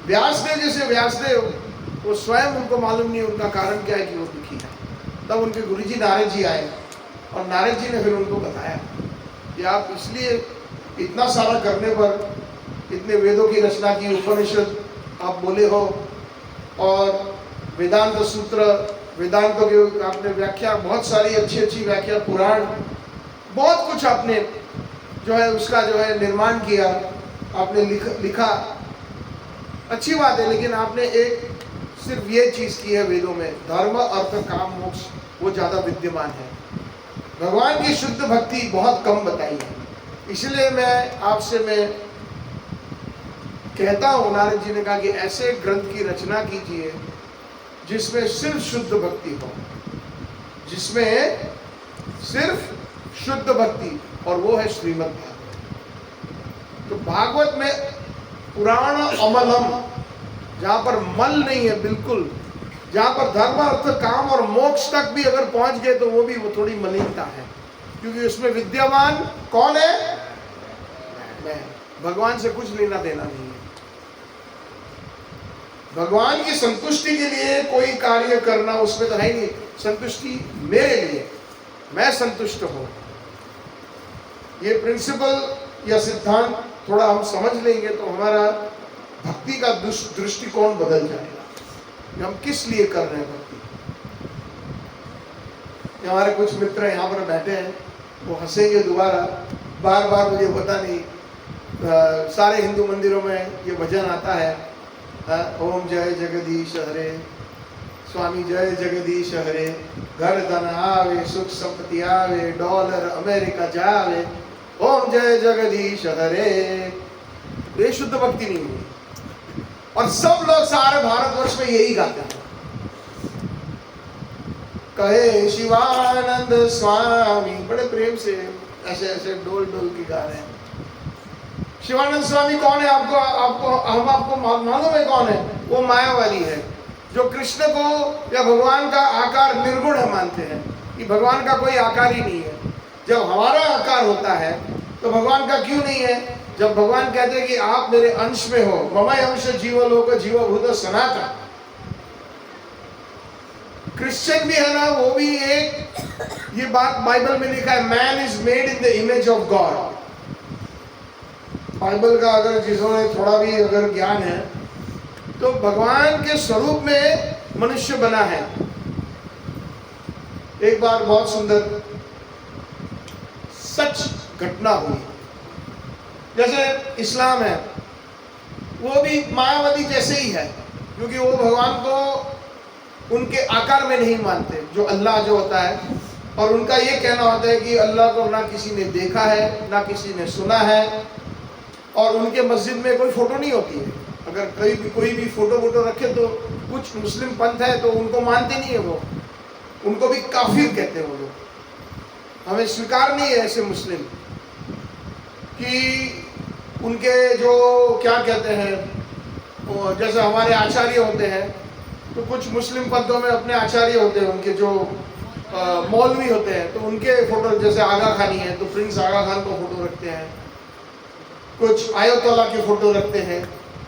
व्यासदेव जैसे व्यासदेव, वो स्वयं उनको मालूम नहीं उनका कारण क्या है कि वो दुखी है। तब उनके गुरुजी नारद जी आए और नारद जी ने फिर उनको बताया कि आप इसलिए इतना सारा करने पर, इतने वेदों की रचना की, उपनिषद आप बोले हो, और वेदांत सूत्र, वेदांतों की आपने व्याख्या, बहुत सारी अच्छी अच्छी व्याख्या, पुराण, बहुत कुछ आपने जो है उसका जो है निर्माण किया, आपने लिखा, अच्छी बात है। लेकिन आपने एक सिर्फ ये चीज की है वेदों में, धर्म अर्थ काम मोक्ष वो ज्यादा विद्यमान है। भगवान की शुद्ध भक्ति बहुत कम बताई है। इसलिए मैं कहता हूं, नारद जी ने कहा कि ऐसे ग्रंथ की रचना कीजिए जिसमें सिर्फ शुद्ध भक्ति हो, जिसमें सिर्फ शुद्ध भक्ति, और वो है श्रीमद् भागवत। तो भागवत में पुराण अमलम, जहां पर मल नहीं है बिल्कुल, जहां पर धर्म अर्थ काम और मोक्ष तक भी अगर पहुंच गए तो वो थोड़ी मलिनता है, क्योंकि उसमें विद्यमान कौन है? मैं। भगवान से कुछ लेना देना नहीं है। भगवान की संतुष्टि के लिए कोई कार्य करना उसमें तो है ही नहीं। संतुष्टि मेरे लिए, मैं संतुष्ट हूं, ये प्रिंसिपल या सिद्धांत थोड़ा हम समझ लेंगे तो हमारा भक्ति का दृष्टिकोण बदल जाएगा, हम किस लिए कर रहे हैं भक्ति। हमारे कुछ मित्र यहाँ पर बैठे हैं, वो हंसेंगे दोबारा, बार बार मुझे पता नहीं, सारे हिंदू मंदिरों में ये भजन आता है, ओम जय जगदीश हरे, स्वामी जय जगदीश हरे, घर धन आवे सुख संपत्ति आवे, डॉलर अमेरिका जावे, ओम जय जगदीश हरे। ये शुद्ध भक्ति नहीं हुई, और सब लोग सारे भारतवर्ष में यही गाते हैं। कहे शिवानंद स्वामी, बड़े प्रेम से ऐसे ऐसे डोल डोल के गा रहे हैं। शिवानंद स्वामी कौन है? हम आपको मालूम है कौन है? वो मायावादी है, जो कृष्ण को या भगवान का आकार निर्गुण है मानते हैं कि भगवान का कोई आकार ही नहीं है। जब हमारा आकार होता है तो भगवान का क्यों नहीं है? जब भगवान कहते हैं कि आप मेरे अंश में हो, ममय अंश जीवलोक जीवभूत सनातन। क्रिश्चियन भी है ना, वो भी एक, ये बात बाइबल में लिखा है, man is made in the image of God. Bible का अगर जिन्होंने थोड़ा भी अगर ज्ञान है तो भगवान के स्वरूप में मनुष्य बना है। एक बार बहुत सुंदर सच घटना हुई। जैसे इस्लाम है, वो भी मायावादी जैसे ही है, क्योंकि वो भगवान को उनके आकार में नहीं मानते, जो अल्लाह जो होता है, और उनका ये कहना होता है कि अल्लाह को ना किसी ने देखा है ना किसी ने सुना है, और उनके मस्जिद में कोई फोटो नहीं होती है। अगर कोई भी फोटो वोटो रखे तो कुछ मुस्लिम पंथ है तो उनको मानते नहीं है, वो उनको भी काफिर कहते हैं वो लोग। हमें स्वीकार नहीं है ऐसे मुस्लिम कि उनके जो क्या कहते हैं, जैसे हमारे आचार्य होते हैं, तो कुछ मुस्लिम पंथों में अपने आचार्य होते हैं, उनके जो मौलवी होते हैं, तो उनके फोटो, जैसे आगा खानी है तो प्रिंस आगा खान को फोटो रखते हैं, कुछ आयतोल्ला की फोटो रखते हैं।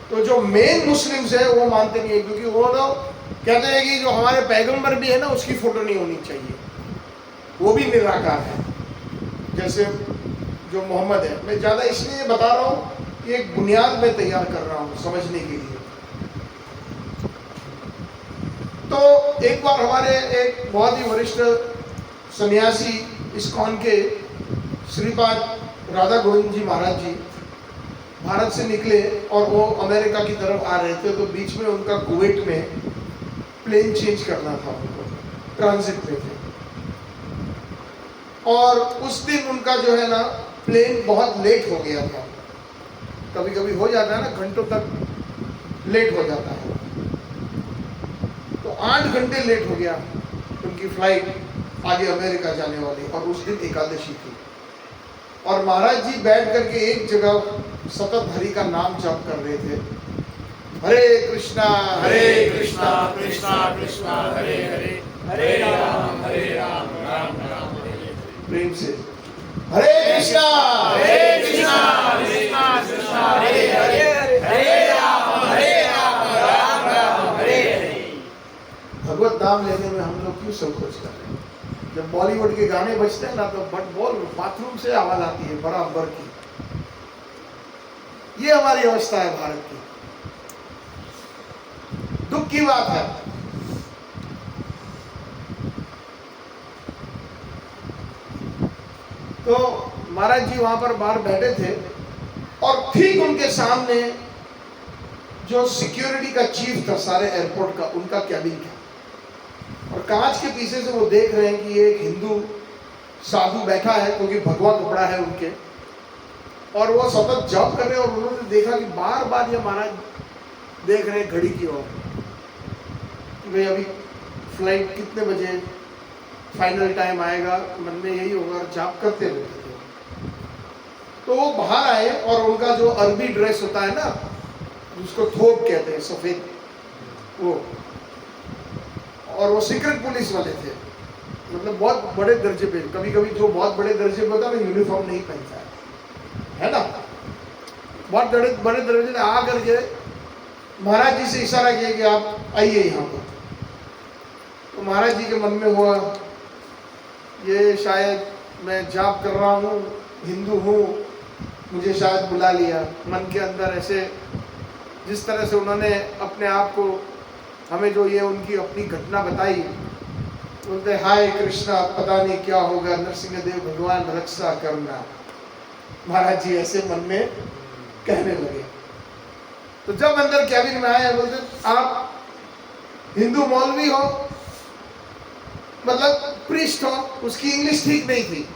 तो जो मेन मुस्लिम्स है वो मानते नहीं है, क्योंकि वो लोग कहते हैं कि जो हमारे पैगंबर भी है ना, उसकी फोटो नहीं होनी चाहिए, वो भी निराकार है, जैसे जो मोहम्मद है। मैं ज़्यादा इसलिए बता रहा हूँ कि एक बुनियाद में तैयार कर रहा हूँ समझने के लिए। तो एक बार हमारे एक बहुत ही वरिष्ठ सन्यासी इस्कॉन के श्रीपाद राधा गोविंद जी महाराज जी भारत से निकले और वो अमेरिका की तरफ आ रहे थे। तो बीच में उनका कुवैत में प्लेन चेंज करना था, उनको ट्रांजिट में थे, और उस दिन उनका जो है ना प्लेन बहुत लेट हो गया था। कभी कभी हो जाता है ना, घंटों तक लेट हो जाता है। तो 8 घंटे लेट हो गया उनकी फ्लाइट आगे अमेरिका जाने वाली, और उस दिन एकादशी थी। और महाराज जी बैठ करके एक जगह सतत हरि का नाम जप कर रहे थे, हरे कृष्णा कृष्णा कृष्णा हरे हरे, हरे राम राम राम हरे। प्रेम से हरे कृष्णा कृष्णा कृष्णा हरे हरे, हरे राम राम राम हरे हरे। भगवत नाम लेने में हम लोग क्यों संकोच कर रहे हैं? जब बॉलीवुड के गाने बजते हैं ना, तो बाथरूम से आवाज आती है बराबर की। ये हमारी अवस्था है भारत की, दुख की बात है। तो महाराज जी वहां पर बाहर बैठे थे, और ठीक उनके सामने जो सिक्योरिटी का चीफ था सारे एयरपोर्ट का, उनका कैबिन था। और कांच के पीछे से वो देख रहे हैं कि एक हिंदू साधु बैठा है, क्योंकि भगवा कपड़ा है उनके, और वो सतत जॉब कर रहे हैं। और उन्होंने देखा कि बार बार ये महाराज देख रहे हैं घड़ी की ओर, भाई अभी फ्लाइट कितने बजे फाइनल टाइम आएगा, मन में यही होगा, जॉब करते रहते थे। तो वो बाहर आए और उनका जो अरबी ड्रेस होता है ना, जिसको थोप कहते हैं, सफेद, वो, और वो सीक्रेट पुलिस वाले थे, मतलब बहुत बड़े दर्जे पे। कभी कभी जो बहुत बड़े दर्जे पे होता है ना, यूनिफॉर्म नहीं पहनता है ना, बहुत बड़े बड़े दर्जे ने आ करके महाराज जी से इशारा किया कि आप आइए यहाँ पर। तो महाराज जी के मन में हुआ, ये शायद मैं जाप कर रहा हूँ, हिंदू हूँ, मुझे शायद बुला लिया। मन के अंदर ऐसे, जिस तरह से उन्होंने अपने आप को, हमें जो ये उनकी अपनी घटना बताई, बोलते हाय कृष्णा, पता नहीं क्या होगा, नरसिंह देव भगवान रक्षा करना। महाराज जी ऐसे मन में कहने लगे। तो जब अंदर कैबिन में आए, बोलते आप हिंदू मौलवी हो, मतलब प्रीस्ट हो। उसकी इंग्लिश ठीक नहीं थी,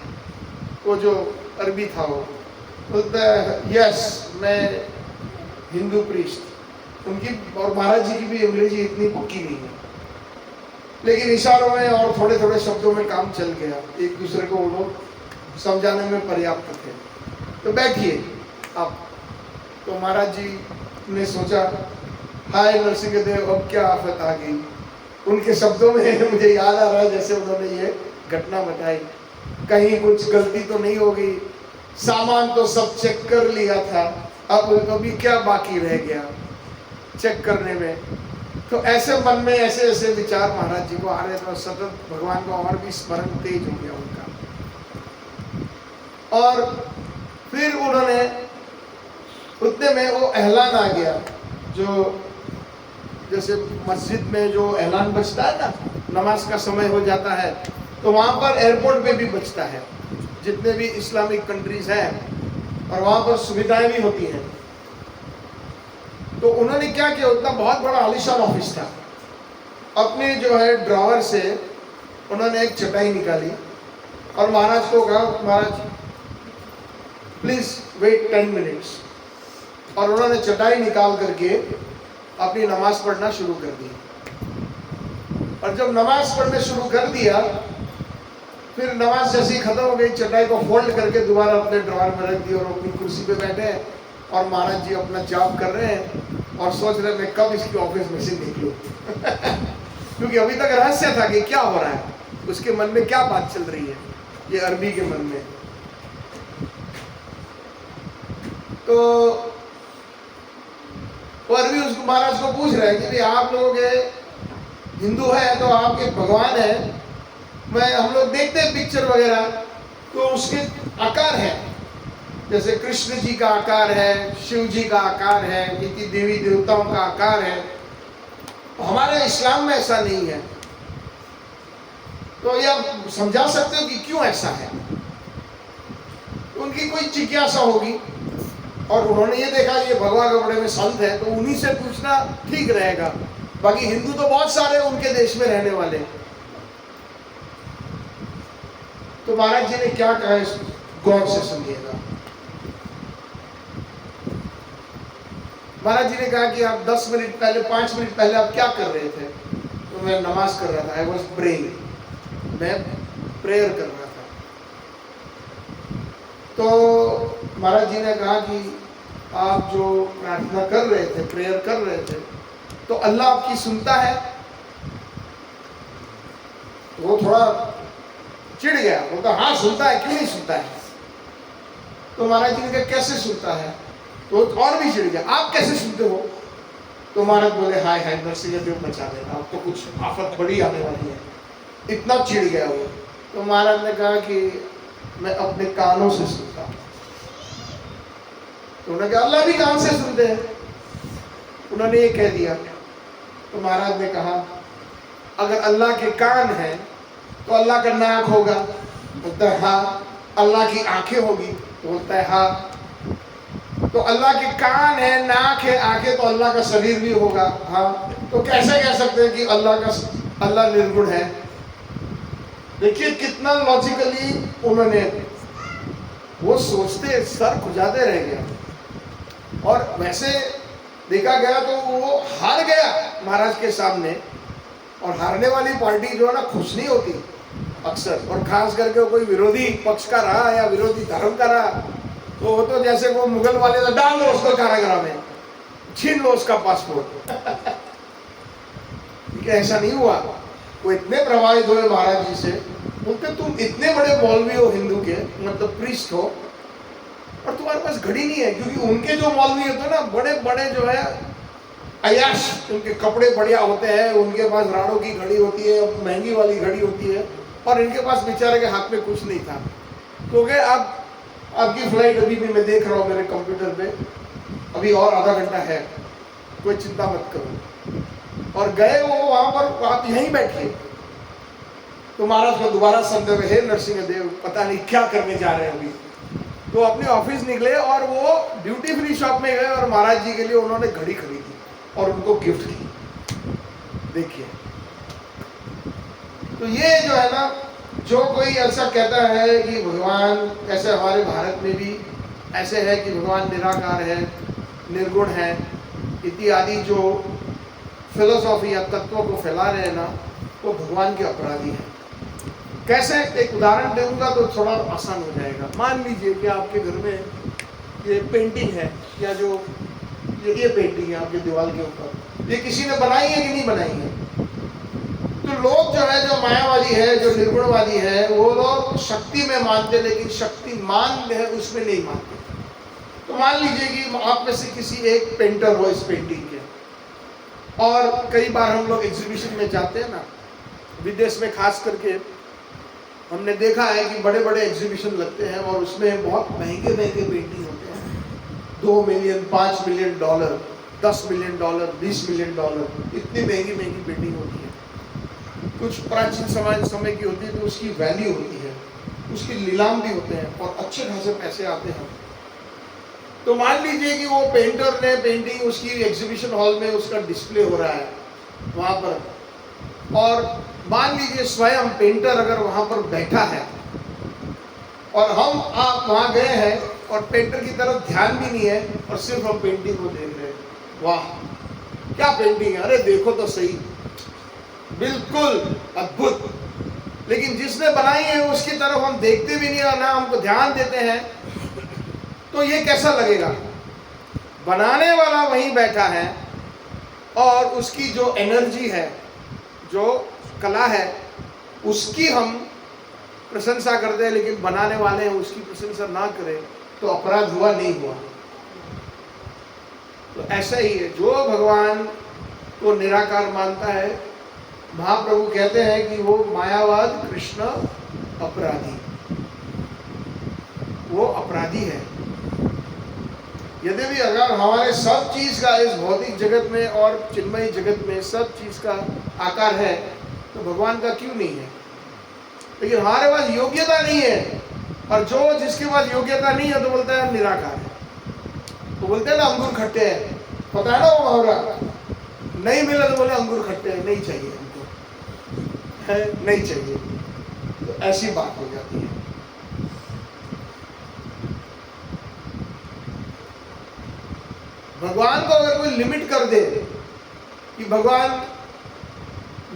वो जो अरबी था वो। बोलता है यस, मैं हिंदू प्रीस्ट। उनकी और महाराज जी की भी अंग्रेजी इतनी पक्की नहीं है, लेकिन इशारों में और थोड़े थोड़े शब्दों में काम चल गया। एक दूसरे को वो लोग समझाने में पर्याप्त थे। तो बैठिए आप। तो महाराज जी ने सोचा, हाय नरसिंह देव, अब क्या आफत आ गई। उनके शब्दों में मुझे याद आ रहा है जैसे उन्होंने ये घटना बताई, कहीं कुछ गलती तो नहीं होगी, सामान तो सब चेक कर लिया था, अब अभी क्या बाकी रह गया चेक करने में। तो ऐसे मन में ऐसे ऐसे विचार महाराज जी को आ रहे थे। सतत भगवान का और भी स्मरण तेज हो गया उनका। और फिर उन्होंने, उतने में वो ऐलान आ गया, जो जैसे मस्जिद में जो ऐलान बजता है ना, नमाज का समय हो जाता है, तो वहाँ पर एयरपोर्ट पे भी बजता है, जितने भी इस्लामिक कंट्रीज हैं, और वहाँ पर सुविधाएं भी होती हैं। तो उन्होंने क्या किया, उतना बहुत बड़ा आलीशान ऑफिस था, अपने जो है ड्रॉवर से उन्होंने एक चटाई निकाली और महाराज को कहा, महाराज प्लीज वेट 10 मिनट्स। और उन्होंने चटाई निकाल करके अपनी नमाज पढ़ना शुरू कर दी। और जब नमाज पढ़ने शुरू कर दिया, फिर नमाज जैसी खत्म हो गई, चटाई को फोल्ड करके दोबारा अपने ड्रॉअर में रख दी और अपनी कुर्सी पे बैठे हैं। और महाराज जी अपना जॉब कर रहे हैं और सोच रहे मैं कब इसकी ऑफिस में से निकलूं। क्योंकि अभी तक रहस्य था कि क्या हो रहा है, उसके मन में क्या बात चल रही है, ये अरबी के मन में। तो वो अरबी उसको महाराज को पूछ रहे हैं कि भाई आप लोग हिंदू है तो आपके भगवान है, मैं हम लोग देखते हैं पिक्चर वगैरह, तो उसके आकार है, जैसे कृष्ण जी का आकार है, शिव जी का आकार है, इतनी देवी देवताओं का आकार है, तो हमारे इस्लाम में ऐसा नहीं है। तो ये आप समझा सकते हो कि क्यों ऐसा है। उनकी कोई जिज्ञासा होगी और उन्होंने ये देखा ये भगवा कपड़े में संत है, तो उन्हीं से पूछना ठीक रहेगा। बाकी हिंदू तो बहुत सारे उनके देश में रहने वाले। तो महाराज जी ने क्या कहा, इस गौर से सुनिएगा। महाराज जी ने कहा कि आप 10 मिनट पहले, 5 मिनट पहले आप क्या कर रहे थे। तो मैं नमाज कर रहा था, आई वॉज प्रेइंग, मैं प्रेयर कर रहा था। तो महाराज जी ने कहा कि आप जो प्रार्थना कर रहे थे, प्रेयर कर रहे थे, तो अल्लाह आपकी सुनता है। तो वो थोड़ा चिढ़ गया, बोलता हाँ सुनता है, क्यों नहीं सुनता है। तो महाराज जी ने कहा कैसे सुनता है, तो और भी चिढ़ गया, आप कैसे सुनते हो। तो महाराज बोले हाय हाय नरसिंह देव बचा लेना, अब तो कुछ आफत बड़ी आने वाली है। इतना चिढ़ गया वो। तो महाराज ने कहा कि मैं अपने कानों से सुनता हूँ। तो उन्होंने कहा अल्लाह भी कान से सुनते हैं, उन्होंने ये कह दिया। तो महाराज ने कहा अगर अल्लाह के कान हैं तो अल्लाह का नाक होगा। बोलता है हाँ। अल्लाह की आंखें होगी, तो बोलता है हाँ। तो अल्लाह के कान है, नाक है, आंखें, तो अल्लाह का शरीर भी होगा। हाँ, तो कैसे कह सकते हैं कि अल्लाह निर्गुण है? देखिए कितना लॉजिकली उन्होंने, वो सोचते सर खुजाते रह गया। और वैसे देखा गया तो वो हार गया महाराज के सामने। और हारने वाली पार्टी जो है ना, खुश नहीं होती अक्सर, और खास करके कोई विरोधी पक्ष का रहा या विरोधी धर्म का रहा, तो वो तो जैसे वो मुगल वाले तो डाल दो उसको कारागृह में, छीन लो उसका पासपोर्ट। ऐसा नहीं हुआ। वो इतने प्रभावित हुए महाराज जी से, बोलते तुम इतने बड़े मौलवी हो, हिंदू के मतलब प्रीस्ट हो, और तुम्हारे पास घड़ी नहीं है। क्योंकि उनके जो मौलवी होते हैं ना, बड़े बड़े जो है अयाश, उनके कपड़े बढ़िया होते हैं, उनके पास राणों की घड़ी होती है, महंगी वाली घड़ी होती है, और इनके पास बेचारे के हाथ में कुछ नहीं था। तो गए, अब आपकी फ्लाइट अभी भी मैं देख रहा हूँ मेरे कंप्यूटर पे, अभी और आधा घंटा है, कोई चिंता मत करो। और गए वो वहां पर, आप यहीं बैठिए। तो महाराज को दोबारा संदेह, हे नरसिंह देव, पता नहीं क्या करने जा रहे हैं अभी। तो अपने ऑफिस निकले और वो ड्यूटी फ्री शॉप में गए और महाराज जी के लिए उन्होंने घड़ी खरीदी और उनको गिफ्ट की। देखिए, तो ये जो है ना, जो कोई ऐसा कहता है कि भगवान, ऐसे हमारे भारत में भी ऐसे है कि भगवान निराकार है, निर्गुण है, इत्यादि जो फिलोसॉफी या तत्वों को फैला रहे हैं ना, वो भगवान के अपराधी हैं। कैसे, एक उदाहरण दूंगा तो थोड़ा आसान हो जाएगा। मान लीजिए कि आपके घर में ये पेंटिंग है, या जो ये पेंटिंग है आपके दीवार के ऊपर, ये किसी ने बनाई है कि नहीं बनाई है? तो लोग जो है, जो मायावादी है, जो निर्गुणवादी है, वो लोग शक्ति में मानते, लेकिन शक्तिमान है उसमें नहीं मानते। तो मान लीजिए कि आप में से किसी एक पेंटर हो इस पेंटिंग के, और कई बार हम लोग एग्जीबिशन में जाते हैं ना, विदेश में खास करके हमने देखा है कि बड़े बड़े एग्जीबिशन लगते हैं, और उसमें बहुत महंगे महंगे पेंटिंग होते हैं। 2 million, 5 million dollar, 10 million dollar, 20 million dollar, इतनी महंगी महंगी पेंटिंग होती है। कुछ प्राचीन समय की होती है तो उसकी वैल्यू होती है, उसकी नीलाम भी होते हैं, और अच्छे खासे पैसे आते हैं। तो मान लीजिए कि वो पेंटर ने पेंटिंग, उसकी एग्जीबिशन हॉल में उसका डिस्प्ले हो रहा है वहाँ पर, और मान लीजिए स्वयं पेंटर अगर वहाँ पर बैठा है, और आप वहाँ गए हैं, और पेंटर की तरफ ध्यान भी नहीं है, और सिर्फ हम पेंटिंग को देख रहे हैं। वाह क्या पेंटिंग है, अरे देखो तो सही, बिल्कुल अद्भुत। लेकिन जिसने बनाई है उसकी तरफ हम देखते भी नहीं और ना हमको ध्यान देते हैं, तो ये कैसा लगेगा? बनाने वाला वहीं बैठा है, और उसकी जो एनर्जी है, जो कला है, उसकी हम प्रशंसा करते हैं, लेकिन बनाने वाले हैं उसकी प्रशंसा ना करें, तो अपराध हुआ नहीं हुआ? तो ऐसा ही है, जो भगवान को निराकार मानता है, महाप्रभु कहते हैं कि वो मायावाद कृष्ण अपराधी, वो अपराधी है। यदि भी अगर हमारे सब चीज का इस भौतिक जगत में और चिन्मयी जगत में सब चीज का आकार है, तो भगवान का क्यों नहीं है? लेकिन हमारे पास योग्यता नहीं है, और जो जिसके पास योग्यता नहीं है तो बोलता है निराकार है। तो बोलते हैं ना अंगूर खट्टे हैं, पता है ना वो मुहावरा, नहीं मिला तो बोले अंगूर खट्टे हैं, नहीं चाहिए हमको, है नहीं चाहिए। तो ऐसी बात हो जाती है। भगवान को अगर कोई लिमिट कर दे कि भगवान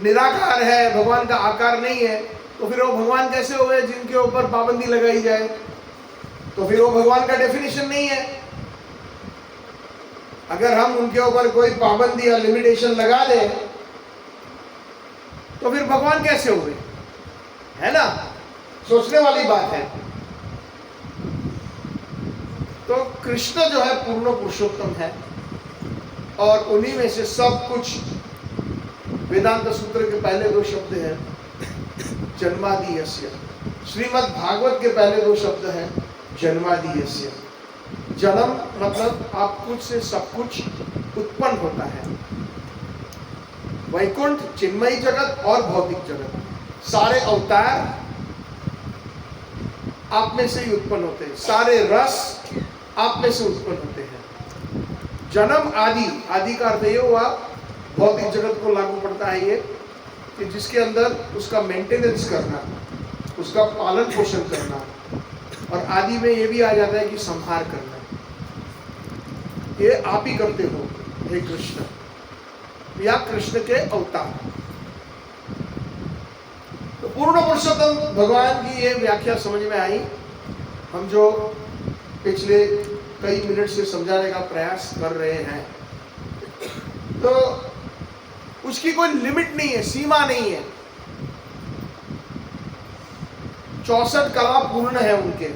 निराकार है, भगवान का आकार नहीं है, तो फिर वो भगवान कैसे हुए जिनके ऊपर पाबंदी लगाई जाए? तो फिर वो भगवान का डेफिनेशन नहीं है। अगर हम उनके ऊपर कोई पाबंदी या लिमिटेशन लगा दें, तो फिर भगवान कैसे हुए? है ना, सोचने वाली बात है। तो कृष्ण जो है पूर्ण पुरुषोत्तम है, और उन्हीं में से सब कुछ। वेदांत सूत्र के पहले 2 शब्द हैं जन्मादियस्य, श्रीमद् भागवत के पहले 2 शब्द हैं जन्मादियस्य। जन्म मतलब आप कुछ से सब कुछ उत्पन्न होता है। वैकुंठ, चिन्मयी जगत और भौतिक जगत, सारे अवतार आप में से ही उत्पन्न होते हैं, सारे रस आप में से उत्पन्न होते हैं। जन्म आदि, आदि का अर्थ ये हुआ भौतिक जगत को लागू पड़ता है ये, कि जिसके अंदर उसका मेंटेनेंस करना, उसका पालन पोषण करना, और आदि में ये भी आ जाता है कि संहार करना। ये आप ही करते हो हे कृष्ण, या कृष्ण के अवतार। तो पूर्ण पुरुषोत्तम भगवान की ये व्याख्या समझ में आई। हम जो पिछले कई मिनट से समझाने का प्रयास कर रहे हैं, तो उसकी कोई लिमिट नहीं है, सीमा नहीं है। 64 कला पूर्ण है उनके,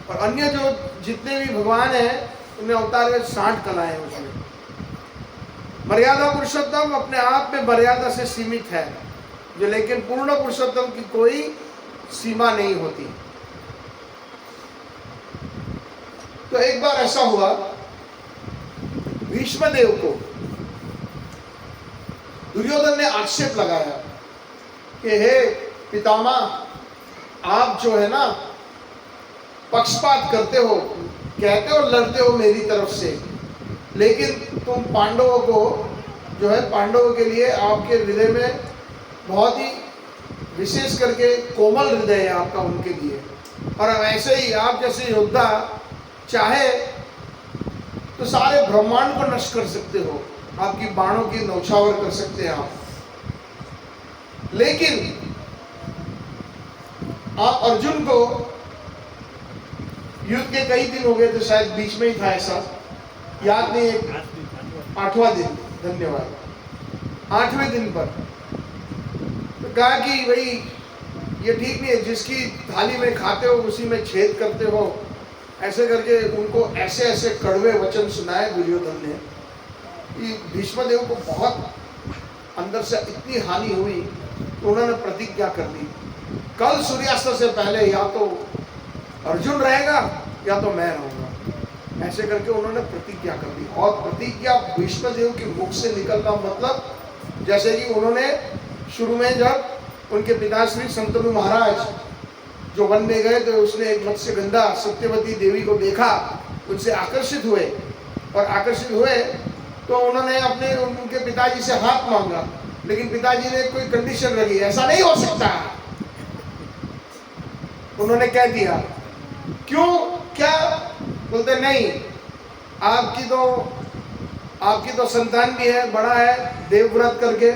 और अन्य जो जितने भी भगवान हैं उनमें अवतार में 60 कलाएं हैं उसमें। मर्यादा पुरुषोत्तम अपने आप में मर्यादा से सीमित है, जो लेकिन पूर्ण पुरुषोत्तम की कोई सीमा नहीं होती। तो एक बार ऐसा हुआ, भीष्म देव को दुर्योधन ने आक्षेप लगाया कि हे पितामह, आप जो है ना पक्षपात करते हो, कहते हो लड़ते हो मेरी तरफ से, लेकिन तुम पांडवों को जो है, पांडवों के लिए आपके हृदय में बहुत ही विशेष करके कोमल हृदय है आपका उनके लिए, और ऐसे ही आप जैसे योद्धा चाहे तो सारे ब्रह्मांड को नष्ट कर सकते हो, आपकी बाणों की नौछावर कर सकते हैं आप, लेकिन आप अर्जुन को, युद्ध के कई दिन हो गए थे, शायद बीच में ही था ऐसा, याद नहीं, 8वां दिन, धन्यवाद, 8वें दिन पर तो कहा कि भाई ये ठीक नहीं है, जिसकी थाली में खाते हो उसी में छेद करते हो, ऐसे करके उनको ऐसे ऐसे कड़वे वचन सुनाए दुर्योधन ने कि भीष्मदेव को बहुत अंदर से इतनी हानि हुई, तो उन्होंने प्रतिज्ञा कर दी, कल सूर्यास्त से पहले या तो अर्जुन रहेगा या तो मैं रहूंगा। ऐसे करके उन्होंने प्रतिज्ञा कर दी, और प्रतिज्ञा भीष्मदेव के मुख से निकलना मतलब जैसे कि उन्होंने शुरू में जब उनके पिताश्री शंतनु महाराज जो वन में गए तो उसने एक मत्स्यगंधा सत्यवती देवी को देखा, उनसे आकर्षित हुए, और आकर्षित हुए तो उन्होंने अपने उनके पिताजी से हाथ मांगा, लेकिन पिताजी ने कोई कंडीशन रखी, ऐसा नहीं हो सकता। उन्होंने कह दिया, क्यों, क्या? बोलते नहीं, आपकी तो संतान भी है, बड़ा है, देवव्रत करके,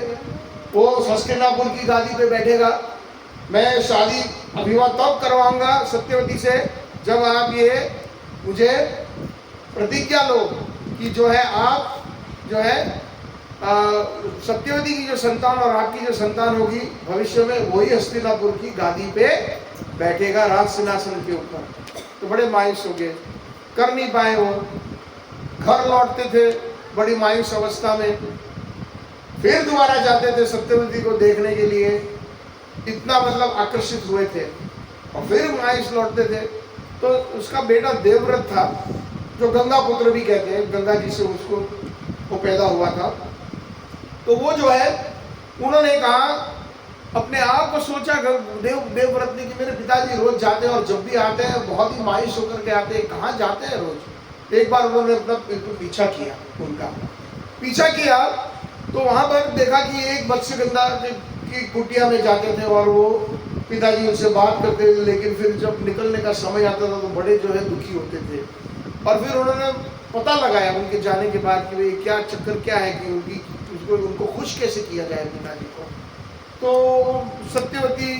वो हस्तिनापुर की गादी पे बैठेगा, मैं शादी अभिवाह तब करवाऊंगा सत्यवती से जब आप ये मुझे प्रतिज्ञा लो कि जो है आप जो है सत्यवती की जो संतान और आपकी जो संतान होगी भविष्य में, वही हस्तिनापुर की गादी पे बैठेगा राज सिंहासन के ऊपर। तो बड़े मायूस हो गए, कर नहीं पाए, वो घर लौटते थे बड़ी मायूस अवस्था में, फिर दोबारा जाते थे सत्यवती को देखने के लिए, इतना मतलब आकर्षित हुए थे, और फिर मायूस लौटते थे। तो उसका बेटा देवव्रत था, जो गंगा पुत्र भी कहते हैं, गंगा जी से उसको वो पैदा हुआ था। तो वो जो है उन्होंने कहा, अपने आप को सोचा देवव्रत ने कि मेरे पिताजी रोज जाते हैं और जब भी आते हैं बहुत ही मायूस होकर के आते हैं, कहाँ जाते हैं रोज। एक बार उन्होंने अपना पीछा किया, उनका पीछा किया तो वहाँ पर देखा कि एक मत्स्यगंधा की कुटिया में जाते थे और वो पिताजी उनसे बात करते थे, लेकिन फिर जब निकलने का समय आता था तो बड़े जो है दुखी होते थे। और फिर उन्होंने पता लगाया उनके जाने के बाद कि भाई क्या चक्कर क्या है कि उनको खुश कैसे किया जाए पिताजी को। तो सत्यवती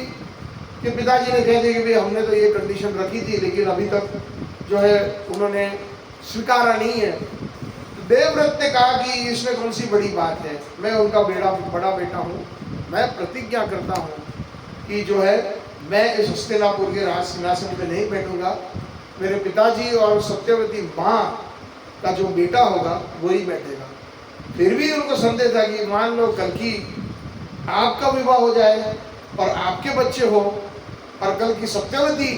के पिताजी ने कह दिया कि भाई हमने तो ये कंडीशन रखी थी, लेकिन अभी तक जो है उन्होंने स्वीकारा नहीं है। देवव्रत ने कहा कि इसमें कौन सी बड़ी बात है, मैं उनका बड़ा बेटा हूँ, मैं प्रतिज्ञा करता हूँ कि जो है मैं इस हस्तिनापुर के राज सिंहासन पे नहीं बैठूंगा, मेरे पिताजी और सत्यवती माँ का जो बेटा होगा वही बैठेगा। फिर भी उनको संदेह था कि मान लो कल की आपका विवाह हो जाए और आपके बच्चे हो, और कल की सत्यवती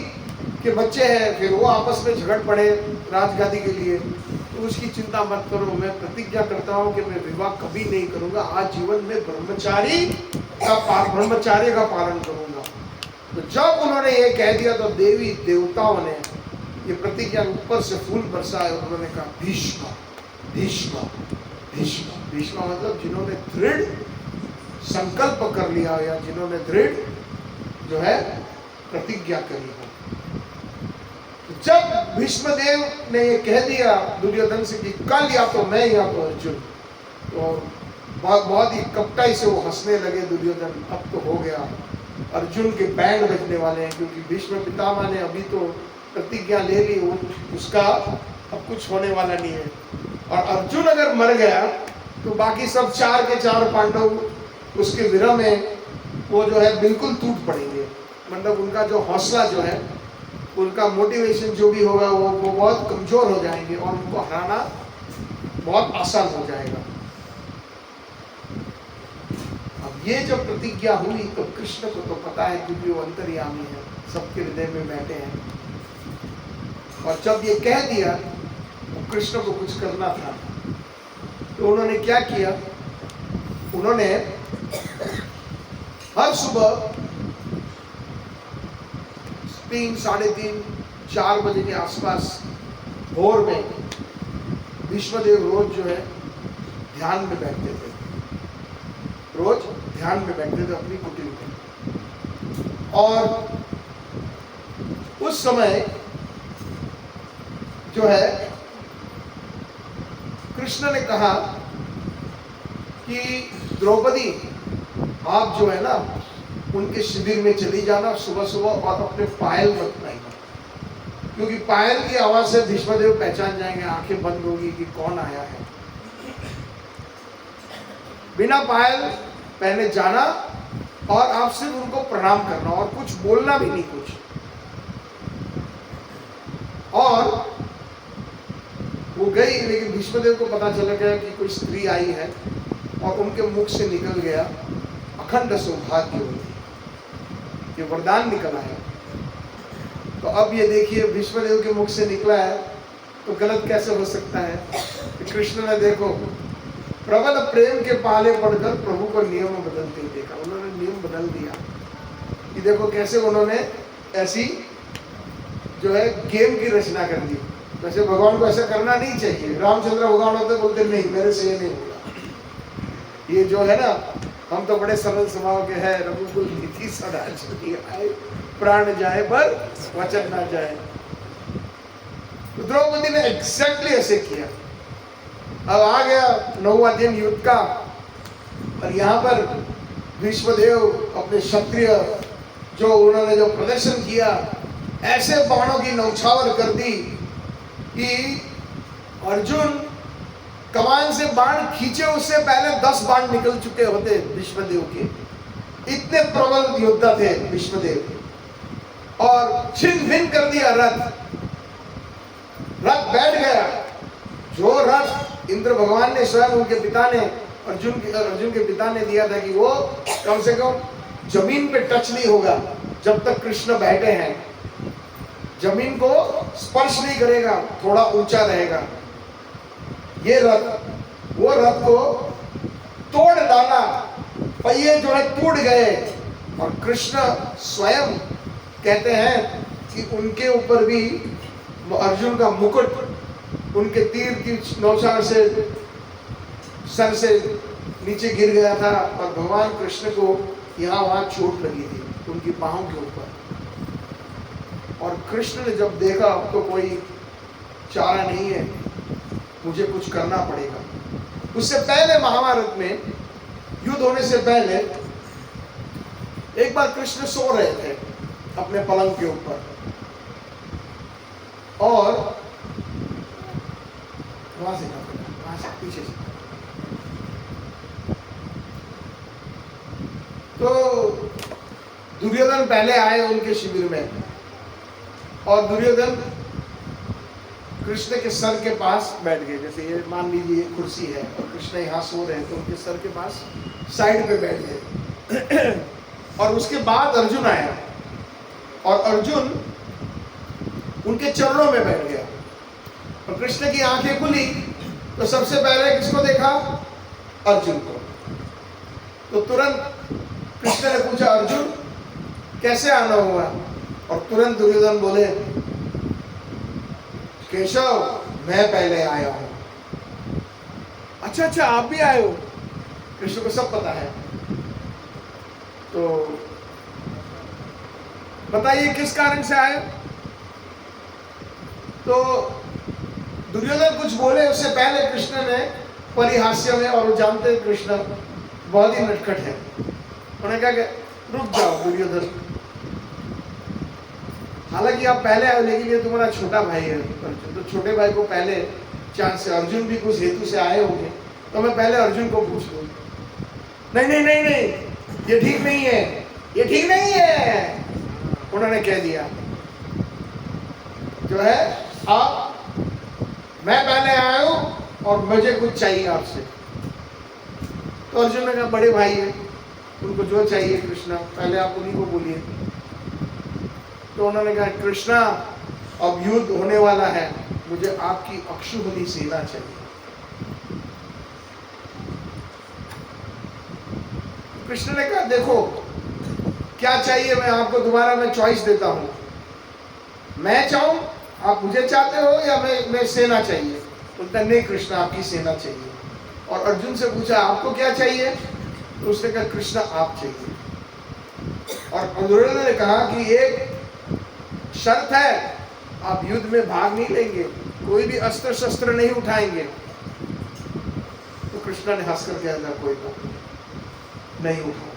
के बच्चे हैं, फिर वो आपस में झगड़ पड़े राजगादी के लिए, तो उसकी चिंता मत करो, मैं प्रतिज्ञा करता हूँ कि मैं विवाह कभी नहीं करूँगा, आज जीवन में ब्रह्मचार्य का पालन करूँगा। तो जब उन्होंने ये कह दिया तो देवी देवताओं ने ये प्रतिज्ञा ऊपर से फूल बरसाए और उन्होंने कहा भीष्म भीष्म भीष्म। भीष्म मतलब जिन्होंने दृढ़ संकल्प कर लिया या जिन्होंने दृढ़ जो है प्रतिज्ञा करी हो। जब भीष्मदेव ने ये कह दिया दुर्योधन से कि कल या तो मैं या तो अर्जुन, तो बहुत ही कपटाई से वो हंसने लगे दुर्योधन। अब तो हो गया, अर्जुन के बैंड बजने वाले हैं, क्योंकि भीष्म पितामह ने अभी तो प्रतिज्ञा ले ली, उसका अब कुछ होने वाला नहीं है। और अर्जुन अगर मर गया तो बाकी सब 4 के 4 पांडव उसके विरह में वो जो है बिल्कुल टूट पड़ेंगे। मतलब उनका जो हौसला जो है, उनका मोटिवेशन जो भी होगा वो बहुत कमजोर हो जाएंगे और उनको हराना बहुत आसान हो जाएगा। अब ये जब प्रतिज्ञा हुई तो कृष्ण को तो पता है, क्योंकि वो अंतर्यामी है, सबके हृदय में बैठे हैं। और जब ये कह दिया तो कृष्ण को कुछ करना था, तो उन्होंने क्या किया, उन्होंने हर सुबह 3, 3:30, 4 बजे के आसपास भोर में भीष्मदेव रोज जो है ध्यान में बैठते थे, रोज ध्यान में बैठते थे अपनी कुटीर में। और उस समय जो है कृष्ण ने कहा कि द्रौपदी आप जो है ना उनके शिविर में चली जाना सुबह सुबह और अपने पायल मत बनाइए, क्योंकि पायल की आवाज से भीष्मदेव पहचान जाएंगे, आंखें बंद होगी कि कौन आया है। बिना पायल पहने जाना और आप सिर्फ उनको प्रणाम करना और कुछ बोलना भी नहीं कुछ। और वो गई, लेकिन भीष्मदेव को पता चला गया कि कोई स्त्री आई है और उनके मुख से निकल गया अखंड सौभाग्य, ये वरदान निकला है। तो अब ये देखिए भीष्मदेव के मुख से निकला है तो गलत कैसे हो सकता है। कि कृष्ण ने देखो प्रबल प्रेम के पाले पड़कर प्रभु को नियम बदलते ही देखा, उन्होंने नियम बदल दिया। कि देखो कैसे उन्होंने ऐसी जो है गेम की रचना कर दी। वैसे भगवान को ऐसा करना नहीं चाहिए, रामचंद्र भगवान होते बोलते नहीं मेरे से ये नहीं होगा। ये जो है ना, हम तो बड़े सरल स्वभाव के हैं, रघुकुल नीति सदा चली आए, प्राण जाए पर वचन ना जाए। तो द्रौपदी ने एग्जैक्टली ऐसे किया। अब आ गया 9वां दिन युद्ध का, और यहाँ पर भीष्मदेव अपने क्षत्रिय जो उन्होंने जो प्रदर्शन किया, ऐसे बाणों की नौछावर कर दी कि अर्जुन कमान से बाण खींचे उससे पहले 10 बाण निकल चुके होते भीष्मदेव के। इतने प्रबल योद्धा थे भीष्मदेव। और छिन भिन कर दिया रथ, रथ बैठ गया। जो रथ इंद्र भगवान ने स्वयं उनके पिता ने अर्जुन के पिता ने दिया था कि वो कम से कम जमीन पे टच नहीं होगा जब तक कृष्ण बैठे हैं, जमीन को स्पर्श नहीं करेगा, थोड़ा ऊंचा रहेगा। ये रथ वो रथ को तोड़ डाला, पहिए जो है टूट गए। और कृष्ण स्वयं कहते हैं कि उनके ऊपर भी अर्जुन का मुकुट उनके तीर की नौछावर से सर से नीचे गिर गया था, और भगवान कृष्ण को यहाँ वहाँ चोट लगी थी उनकी बाहों के ऊपर। और कृष्ण ने जब देखा अब तो कोई चारा नहीं है, मुझे कुछ करना पड़ेगा। उससे पहले महाभारत में युद्ध होने से पहले एक बार कृष्ण सो रहे थे अपने पलंग के ऊपर, और वहां से पीछे से तो दुर्योधन पहले आए उनके शिविर में, और दुर्योधन कृष्ण के सर के पास बैठ गए। जैसे ये मान लीजिए ये कुर्सी है और कृष्ण यहाँ सो रहे हैं, तो उनके सर के पास साइड पे बैठ गए। और उसके बाद अर्जुन आया, और अर्जुन उनके चरणों में बैठ गया। और कृष्ण की आंखें खुली तो सबसे पहले किसको देखा? अर्जुन को। तो तुरंत कृष्ण ने पूछा, अर्जुन कैसे आना हुआ? और तुरंत दुर्योधन बोले केशव मैं पहले आया हूं। अच्छा अच्छा, आप भी आए हो? कृष्ण को सब पता है। तो बताइए किस कारण से आए? तो दुर्योधन कुछ बोले उससे पहले कृष्ण ने परिहास्य में, और वो जानते हैं कृष्ण बहुत ही नटखट है, उन्होंने कहा कि रुक जाओ दुर्योधन, हालांकि आप पहले आए लेकिन ये तुम्हारा छोटा भाई है अर्जुन, तो छोटे भाई को पहले चांस से, अर्जुन भी कुछ हेतु से आए होंगे, तो मैं पहले अर्जुन को पूछ लूं। नहीं नहीं नहीं नहीं, ये ठीक नहीं है, ये ठीक नहीं है, उन्होंने कह दिया जो है आप, मैं पहले आया हूं और मुझे कुछ चाहिए आपसे। तो अर्जुन ने कहा बड़े भाई है, उनको जो चाहिए कृष्णा पहले आप उन्हीं को बोलिए। तो उन्होंने कहा कृष्णा अब युद्ध होने वाला है, मुझे आपकी अक्षुभनी सेना चाहिए। कृष्ण ने कहा देखो क्या चाहिए, मैं आपको दोबारा मैं चॉइस देता हूं, मैं चाहूं, आप मुझे चाहते हो या मैं सेना चाहिए? बोलता नहीं कृष्ण आपकी सेना चाहिए। और अर्जुन से पूछा आपको क्या चाहिए? तो उसने कहा कृष्ण आप चाहिए। और दुर्योधन ने कहा कि एक शर्त है, आप युद्ध में भाग नहीं लेंगे, कोई भी अस्त्र शस्त्र नहीं उठाएंगे। तो कृष्ण ने हंसकर कह दिया कोई बात नहीं उठाऊंगा।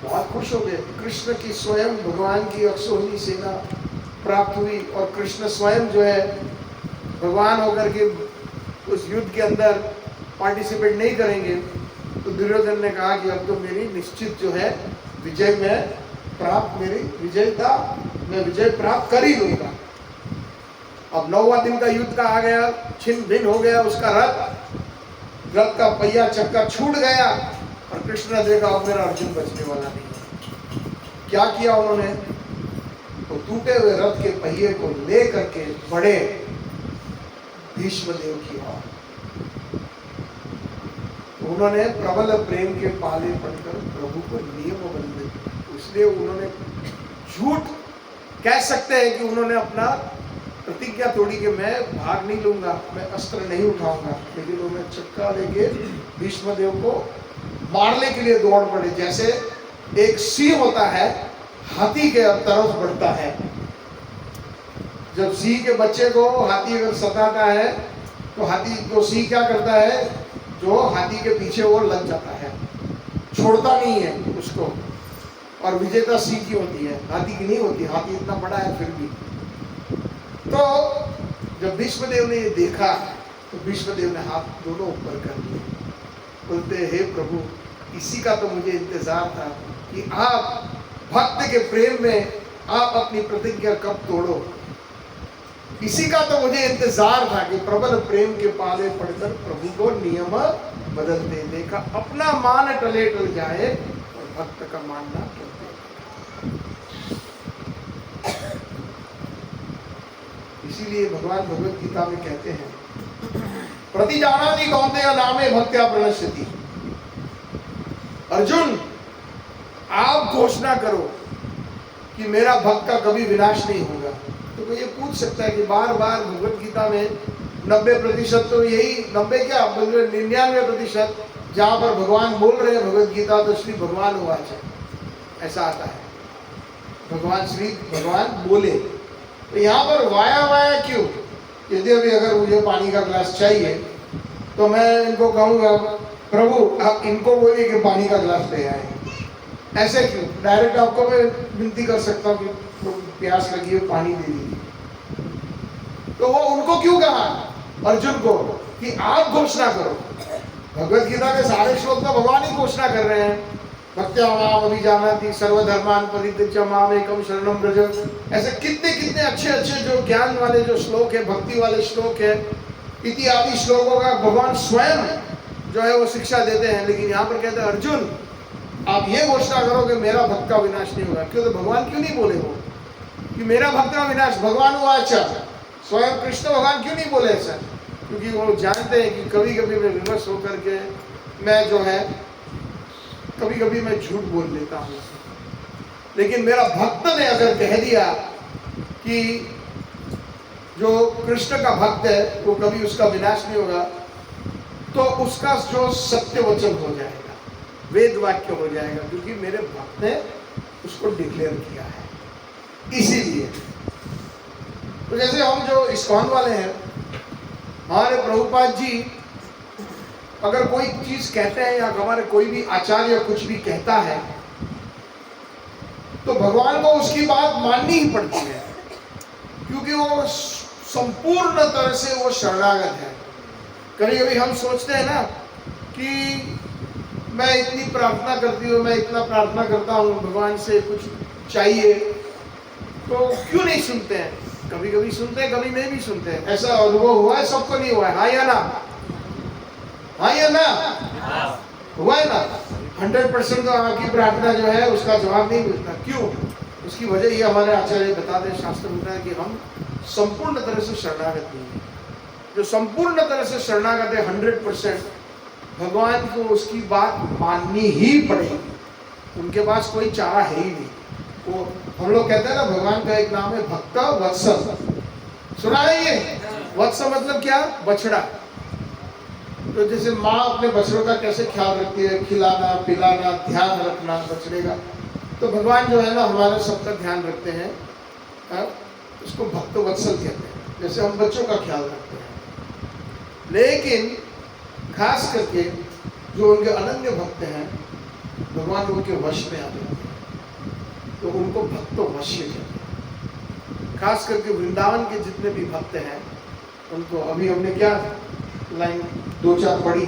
बहुत खुश हो गए। कृष्ण की स्वयं भगवान की अक्षौहिणी सेना प्राप्त हुई, और कृष्ण स्वयं जो है भगवान होकर के उस युद्ध के अंदर पार्टिसिपेट नहीं करेंगे। तो दुर्योधन ने कहा कि अब तो मेरी निश्चित जो है विजय में प्राप्त, मेरी विजयता मैं विजय प्राप्त कर ही लूंगा। अब 9वां दिन का युद्ध का आ गया, छिन्न भिन्न हो गया उसका रथ का पहिया चक्का छूट गया, और कृष्ण ने देखा अब मेरा अर्जुन बचने वाला नहीं। क्या किया उन्होंने? तो टूटे हुए रथ के पहिए को ले करके बड़े भीष्मदेव की ओर, उन्होंने प्रबल प्रेम के पाले पड़कर प्रभु को नियम बंद, इसलिए उन्होंने झूठ कह सकते हैं कि उन्होंने अपना प्रतिज्ञा तोड़ी कि मैं भाग नहीं लूंगा, मैं अस्त्र नहीं उठाऊंगा, लेकिन उन्होंने चक्का लेके भीष्मदेव को मारने के लिए दौड़ पड़े। जैसे एक सिंह होता है हाथी के तरफ बढ़ता है, जब सिंह के बच्चे को हाथी अगर सताता है तो हाथी को सिंह क्या करता है, जो हाथी के पीछे वो लग जाता है, छोड़ता नहीं है उसको, और विजेता सिंह की होती है, हाथी की नहीं होती, हाथी इतना बड़ा है फिर भी। तो जब भीष्मदेव ने ये देखा तो भीष्मदेव ने हाथ दोनों ऊपर कर लिए, बोलते हे प्रभु, इसी का तो मुझे इंतजार था कि आप भक्त के प्रेम में आप अपनी प्रतिज्ञा कब तोड़ो, इसी का तो मुझे इंतजार था कि प्रबल प्रेम के पाले पड़कर प्रभु को नियम बदलते देखा, अपना मान टले टल जाए और भक्त का मान ना टलते। इसीलिए भगवान भगवत गीता में कहते हैं प्रतिजानाति कौन्तेय नामे भक्त्या प्रणश्यति। अर्जुन आप घोषणा करो कि मेरा भक्त का कभी विनाश नहीं होगा। तो कोई ये पूछ सकता है कि बार बार भगवत गीता में 90% तो यही 90 क्या 99% जहाँ पर भगवान बोल रहे हैं भगवत गीता तो श्री भगवान उवाच ऐसा आता है, भगवान बोले। तो यहाँ पर वाया क्यों? यदि अभी अगर मुझे पानी का ग्लास चाहिए तो मैं इनको कहूँगा प्रभु आप इनको बोलिए कि पानी का ग्लास ले आए, ऐसे क्यों? डायरेक्ट आपको मैं विनती कर सकता हूँ कि प्यास लगी है पानी दे दीजिए। तो वो उनको क्यों कहा अर्जुन को कि आप घोषणा करो? भगवत गीता के सारे श्लोक तो भगवान ही घोषणा कर रहे हैं, भक्त्या माम अभिजानाति सर्वधर्मान् परित्यज्य माम एकम शरणं व्रज। ऐसे कितने कितने अच्छे अच्छे जो ज्ञान वाले जो श्लोक है, भक्ति वाले श्लोक है, इत्यादि श्लोकों का भगवान स्वयं जो है वो शिक्षा देते हैं। लेकिन यहाँ पर कहते हैं अर्जुन आप ये घोषणा करो कि मेरा भक्त का विनाश नहीं होगा। क्यों? तो भगवान क्यों नहीं बोले वो कि मेरा भक्त का विनाश? भगवान वो अच्छा स्वयं कृष्ण भगवान क्यों नहीं बोले ऐसा? क्योंकि वो जानते हैं कि कभी कभी मैं विवश होकर के मैं जो है कभी कभी मैं झूठ बोल लेता हूँ, लेकिन मेरा भक्त ने अगर कह दिया कि जो कृष्ण का भक्त है वो कभी उसका विनाश नहीं होगा, तो उसका जो सत्य वचन हो जाएगा, वेद वाक्य हो जाएगा, क्योंकि मेरे भक्त ने उसको डिक्लेयर किया है। इसीलिए तो जैसे हम जो इस्कॉन वाले हैं, हमारे प्रभुपाद जी अगर कोई चीज कहते हैं या हमारे कोई भी आचार्य कुछ भी कहता है तो भगवान को उसकी बात माननी ही पड़ती है, क्योंकि वो संपूर्ण तरह से वो शरणागत है। कभी कभी हम सोचते हैं ना कि मैं इतनी प्रार्थना करती हूँ, मैं इतना प्रार्थना करता हूँ, भगवान से कुछ चाहिए, तो क्यों नहीं सुनते हैं? कभी कभी सुनते हैं, कभी नहीं भी सुनते हैं। ऐसा अनुभव हुआ है? सबको नहीं हुआ है? हाँ या ना? हाँ या ना? हुआ है ना? 100% तो आपकी प्रार्थना जो है उसका जवाब नहीं मिलता। क्यों? उसकी वजह ये हमारे आचार्य बताते हैं, शास्त्र होता है कि हम संपूर्ण तरह से शरणागत नहीं है। जो संपूर्ण तरह से शरणागत है 100%, भगवान को उसकी बात माननी ही पड़ेगी, उनके पास कोई चारा है ही नहीं। वो हम लोग कहते हैं ना, भगवान का एक नाम है भक्त वत्सल। सुना है ये? वत्सल मतलब क्या? बछड़ा। तो जैसे माँ अपने बछड़ों का कैसे ख्याल रखती है, खिलाना पिलाना ध्यान रखना बछड़े का, तो भगवान जो है ना हमारा सबका ध्यान रखते हैं। उसको भक्त वत्सल कहते हैं, जैसे हम बच्चों का ख्याल रखते हैं। लेकिन खास करके जो उनके अनन्य भक्त हैं, भगवान उनके वश में आ जाते हैं, तो उनको भक्त वश्य कहते हैं। खास करके वृंदावन के जितने भी भक्त हैं उनको, अभी हमने क्या लाइन 2-4 पढ़ी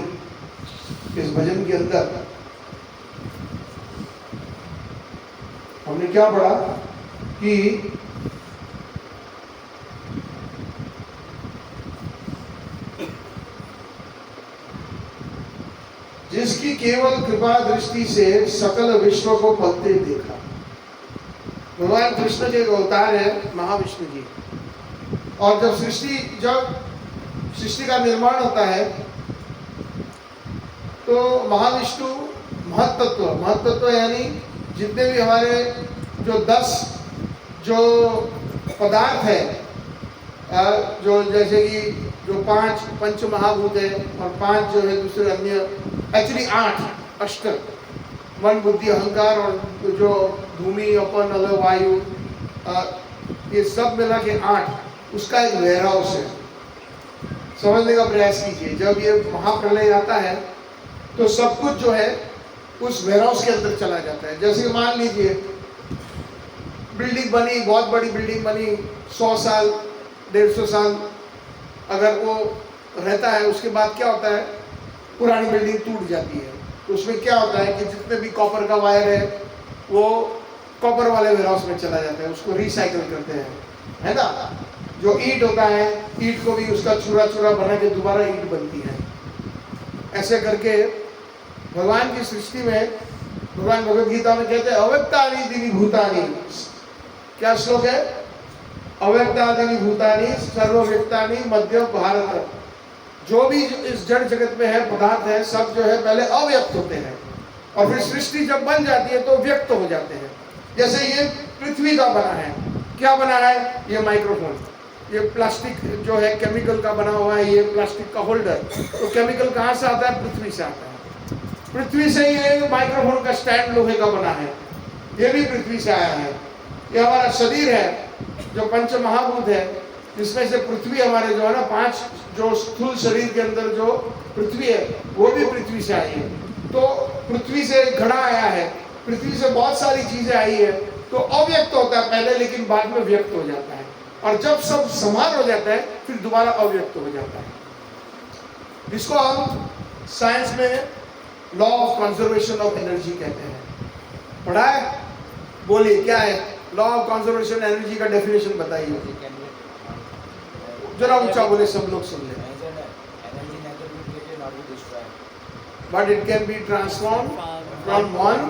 इस भजन के अंदर, हमने क्या पढ़ा कि जिसकी केवल कृपा दृष्टि से सकल विश्व को पलते देखा। भगवान कृष्ण के अवतार है महाविष्णु जी, और जब सृष्टि का निर्माण होता है तो महाविष्णु महत्तत्व यानी जितने भी हमारे जो 10 जो पदार्थ है, जो जैसे कि जो 5 पंच महाभूत है और 5 जो है दूसरे अन्य, एक्चुअली 8 अष्ट, मन बुद्धि अहंकार और जो भूमि अपन नल वायु, ये सब मिला के 8, उसका एक वेयर हाउस है। समझने का प्रयास कीजिए, जब ये महाप्रलय आता है तो सब कुछ जो है उस वेयर हाउस के अंदर चला जाता है। जैसे कि मान लीजिए बिल्डिंग बनी, बहुत बड़ी बिल्डिंग बनी, 100 साल 150 साल अगर वो रहता है, उसके बाद क्या होता है, पुरानी बिल्डिंग टूट जाती है। तो उसमें क्या होता है कि जितने भी कॉपर का वायर है वो कॉपर वाले वेयर हाउस में चला जाता है, उसको रिसाइकल करते हैं, है ना। जो ईंट होता है, ईंट को भी उसका चूरा चूरा बना के दोबारा ईंट बनती है। ऐसे करके भगवान की सृष्टि में, भगवान भगवद गीता में कहते हैं अव्यक्तानि दीनि भूतानि, क्या श्लोक है? अव्यक्तानि भूतानि सर्वव्यक्तानि मध्य भारत। जो भी इस जड़ जगत में है पदार्थ है, सब जो है पहले अव्यक्त होते हैं और फिर सृष्टि जब बन जाती है तो व्यक्त हो जाते हैं। जैसे ये पृथ्वी का बना है, क्या बना है? ये माइक्रोफोन, ये प्लास्टिक जो है केमिकल का बना हुआ है, ये प्लास्टिक का होल्डर। तो केमिकल कहाँ से आता है? पृथ्वी से आता है। पृथ्वी से ये माइक्रोफोन का स्टैंड लोहे का बना है, ये भी पृथ्वी से आया है। ये हमारा शरीर है जो पंच महाभूत है, जिसमें से पृथ्वी हमारे जो है ना 5 जो स्थूल शरीर के अंदर जो पृथ्वी है वो भी पृथ्वी से आई है। तो पृथ्वी से घड़ा आया है, पृथ्वी से बहुत सारी चीजें आई है। तो अव्यक्त होता है पहले, लेकिन बाद में व्यक्त हो जाता है, और जब सब समान हो जाता है फिर दोबारा अव्यक्त हो जाता है। इसको हम साइंस में law of conservation of energy कहते हैं। पढ़ा है? बोलिए क्या है लॉ ऑफ कंजर्वेशन एनर्जी का डेफिनेशन बताइए, जरा ऊंचा बोले, सब लोग सुन ले। But it can be transformed from one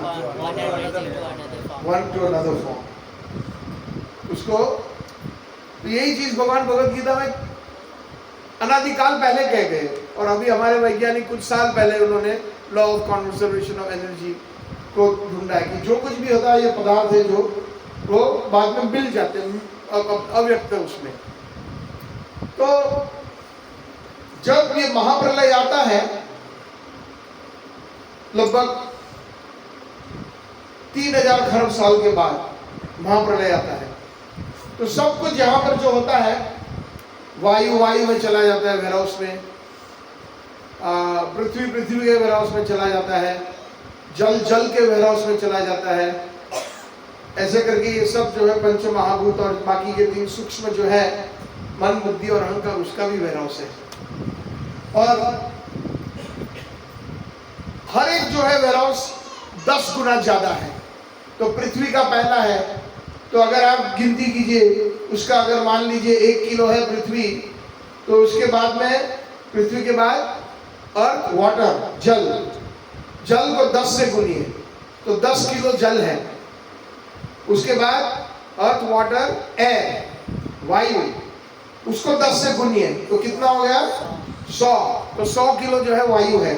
to another form. उसको तो यही चीज भगवान भगवद गीता में अनादिकाल पहले कह गए, और अभी हमारे वैज्ञानिक कुछ साल पहले उन्होंने law of conservation of energy को ढूंढा है कि जो कुछ भी होता है ये पदार्थ है जो वो बाद में मिल जाते हैं, अव्यक्त है उसमें। तो जब ये महाप्रलय आता है, लगभग 3000 खरब साल के बाद महाप्रलय आता है, तो सब कुछ यहां पर जो होता है, वायु में चला जाता है, वेयरहाउस में, पृथ्वी के वेयरहाउस में चला जाता है, जल के वेयरहाउस में चला जाता है। ऐसे करके ये सब जो है पंच महाभूत और बाकी के 3 सूक्ष्म जो है मन, बुद्धि और अहंकार, उसका भी वेयरहाउस है। और हर एक जो है वेयरहाउस 10 गुना ज्यादा है। तो पृथ्वी का पहला है, तो अगर आप गिनती कीजिए उसका, अगर मान लीजिए 1 किलो है पृथ्वी, तो उसके बाद में पृथ्वी के बाद अर्थ, वाटर, जल को 10 से गुनिए तो 10 किलो जल है। उसके बाद अर्थ, वाटर, एयर, वायु, उसको 10 से गुनिए तो कितना हो गया? 100। तो 100 किलो जो है वायु है।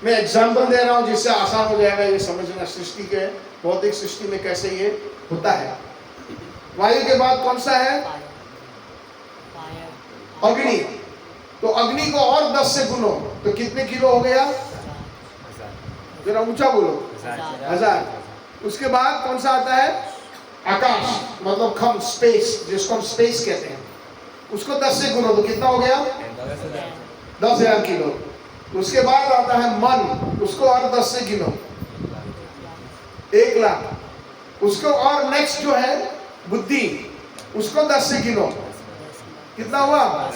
मैं एग्जाम्पल दे रहा हूं जिससे आसान हो जाएगा ये समझना सृष्टि के, भौतिक सृष्टि में कैसे ये होता है। वायु के बाद कौन सा है? अग्नि। तो अग्नि को और 10 से गुनो तो कितने किलो हो गया? जरा ऊंचा बोलो। 1000। उसके बाद कौन सा आता है? आकाश, मतलब खम, स्पेस, जिसको हम स्पेस कहते हैं, उसको 10 से गुनो तो कितना हो गया? 10,000 किलो। उसके बाद आता है मन, उसको और 10 से गिनो, 1 लाख। उसको और नेक्स्ट जो है बुद्धि, उसको 10 से गिनो, कितना हुआ?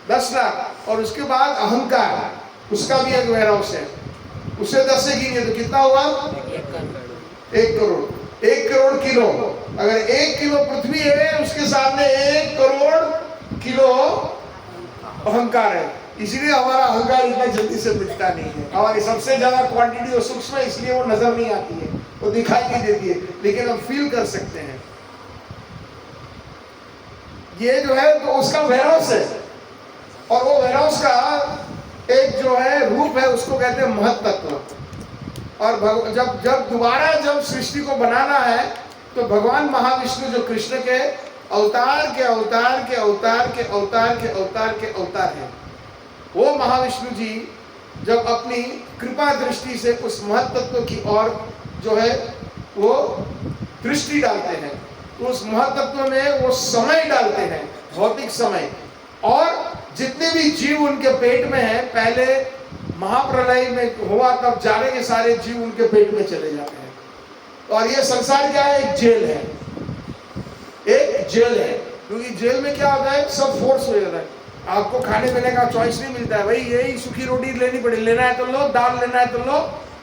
10 लाख। और उसके बाद अहंकार, उसका भी एक वेयरहाउस है, उसे 10 से गिनिए तो कितना हुआ? 1 करोड़। 1 करोड़ किलो। अगर 1 किलो पृथ्वी है, उसके सामने 1 करोड़ किलो अहंकार है। इसलिए हमारा अहंकार इतना जल्दी से मिटता नहीं है। हमारी सबसे ज्यादा क्वांटिटी और सूक्ष्म है, इसलिए वो नजर नहीं आती है, वो दिखाई नहीं देती है, लेकिन हम फील कर सकते हैं। ये जो है तो उसका वेयरहाउस है, और वो वेयरहाउस का एक जो है रूप है, उसको कहते हैं महत तत्व। और जब दोबारा जब सृष्टि को बनाना है, तो भगवान महाविष्णु जो कृष्ण के अवतार के अवतार के अवतार के अवतार के अवतार के अवतार है, वो महाविष्णु जी जब अपनी कृपा दृष्टि से उस महत तत्व की ओर जो है वो दृष्टि डालते हैं, तो उस महत तत्व में वो समय डालते हैं, भौतिक समय। और जितने भी जीव उनके पेट में हैं, पहले महाप्रलय में हुआ तब जाने के सारे जीव उनके पेट में चले जाते हैं। और ये संसार क्या है? एक जेल है, एक जेल है। क्योंकि जेल में क्या होता है? सब फोर्स हो जाता है, आपको खाने पीने का चॉइस नहीं मिलता है। भाई यही सूखी रोटी लेनी पड़े, लेना है तो लो, दाल लेना है तो लो,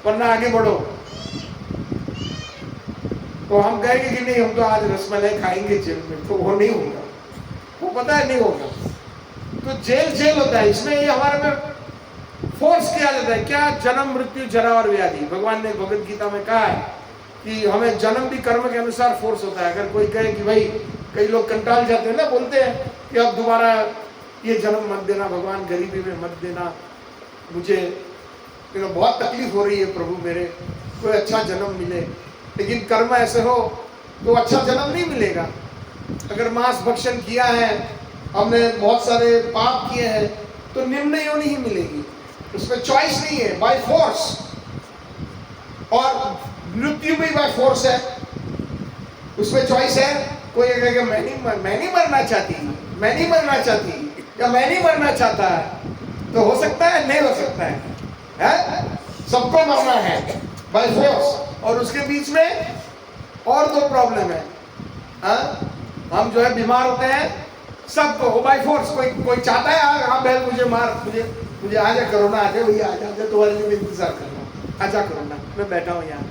वरना आगे बढ़ो। तो हम कहेंगे कि नहीं, हम तो आज रसमलाई खाएंगे जेल में, तो वो नहीं होगा, वो पता है नहीं होगा। तो जेल होता है, इसमें ये हमारे में फोर्स किया जाता है। क्या? जन्म, मृत्यु, जरा और व्याधि। भगवान ने भगवद गीता में कहा है कि हमें जन्म भी कर्म के अनुसार फोर्स होता है। अगर कोई कहे कि भाई, कई लोग कंटाल जाते हैं ना, बोलते हैं कि अब दोबारा ये जन्म मत देना भगवान, गरीबी में मत देना, मुझे बहुत तकलीफ हो रही है प्रभु, मेरे कोई अच्छा जन्म मिले। लेकिन कर्म ऐसे हो तो अच्छा जन्म नहीं मिलेगा। अगर मांस भक्षण किया है, हमने बहुत सारे पाप किए हैं, तो निम्न योनि ही मिलेगी, उसमें चॉइस नहीं है, बाय फोर्स। और मृत्यु भी बाय फोर्स है, उसमें चॉइस है। कोई कहेगा मैं नहीं मरना चाहती, मैं नहीं मरना चाहती, या मैं नहीं मरना चाहता है, तो हो सकता है, नहीं हो सकता है? सबको मरना है बाय फोर्स। और उसके बीच में और 2 प्रॉब्लम है। हम जो है बीमार होते हैं, सबको वो बाय फोर्स। कोई चाहता है हाँ बैल मुझे मार, मुझे आ जा, कोरोना आ जाए, भैया आ जा, तुम्हारे लिए मैं इंतजार कर रहा हूँ, आजा कोरोना, मैं बैठा हूँ यहाँ,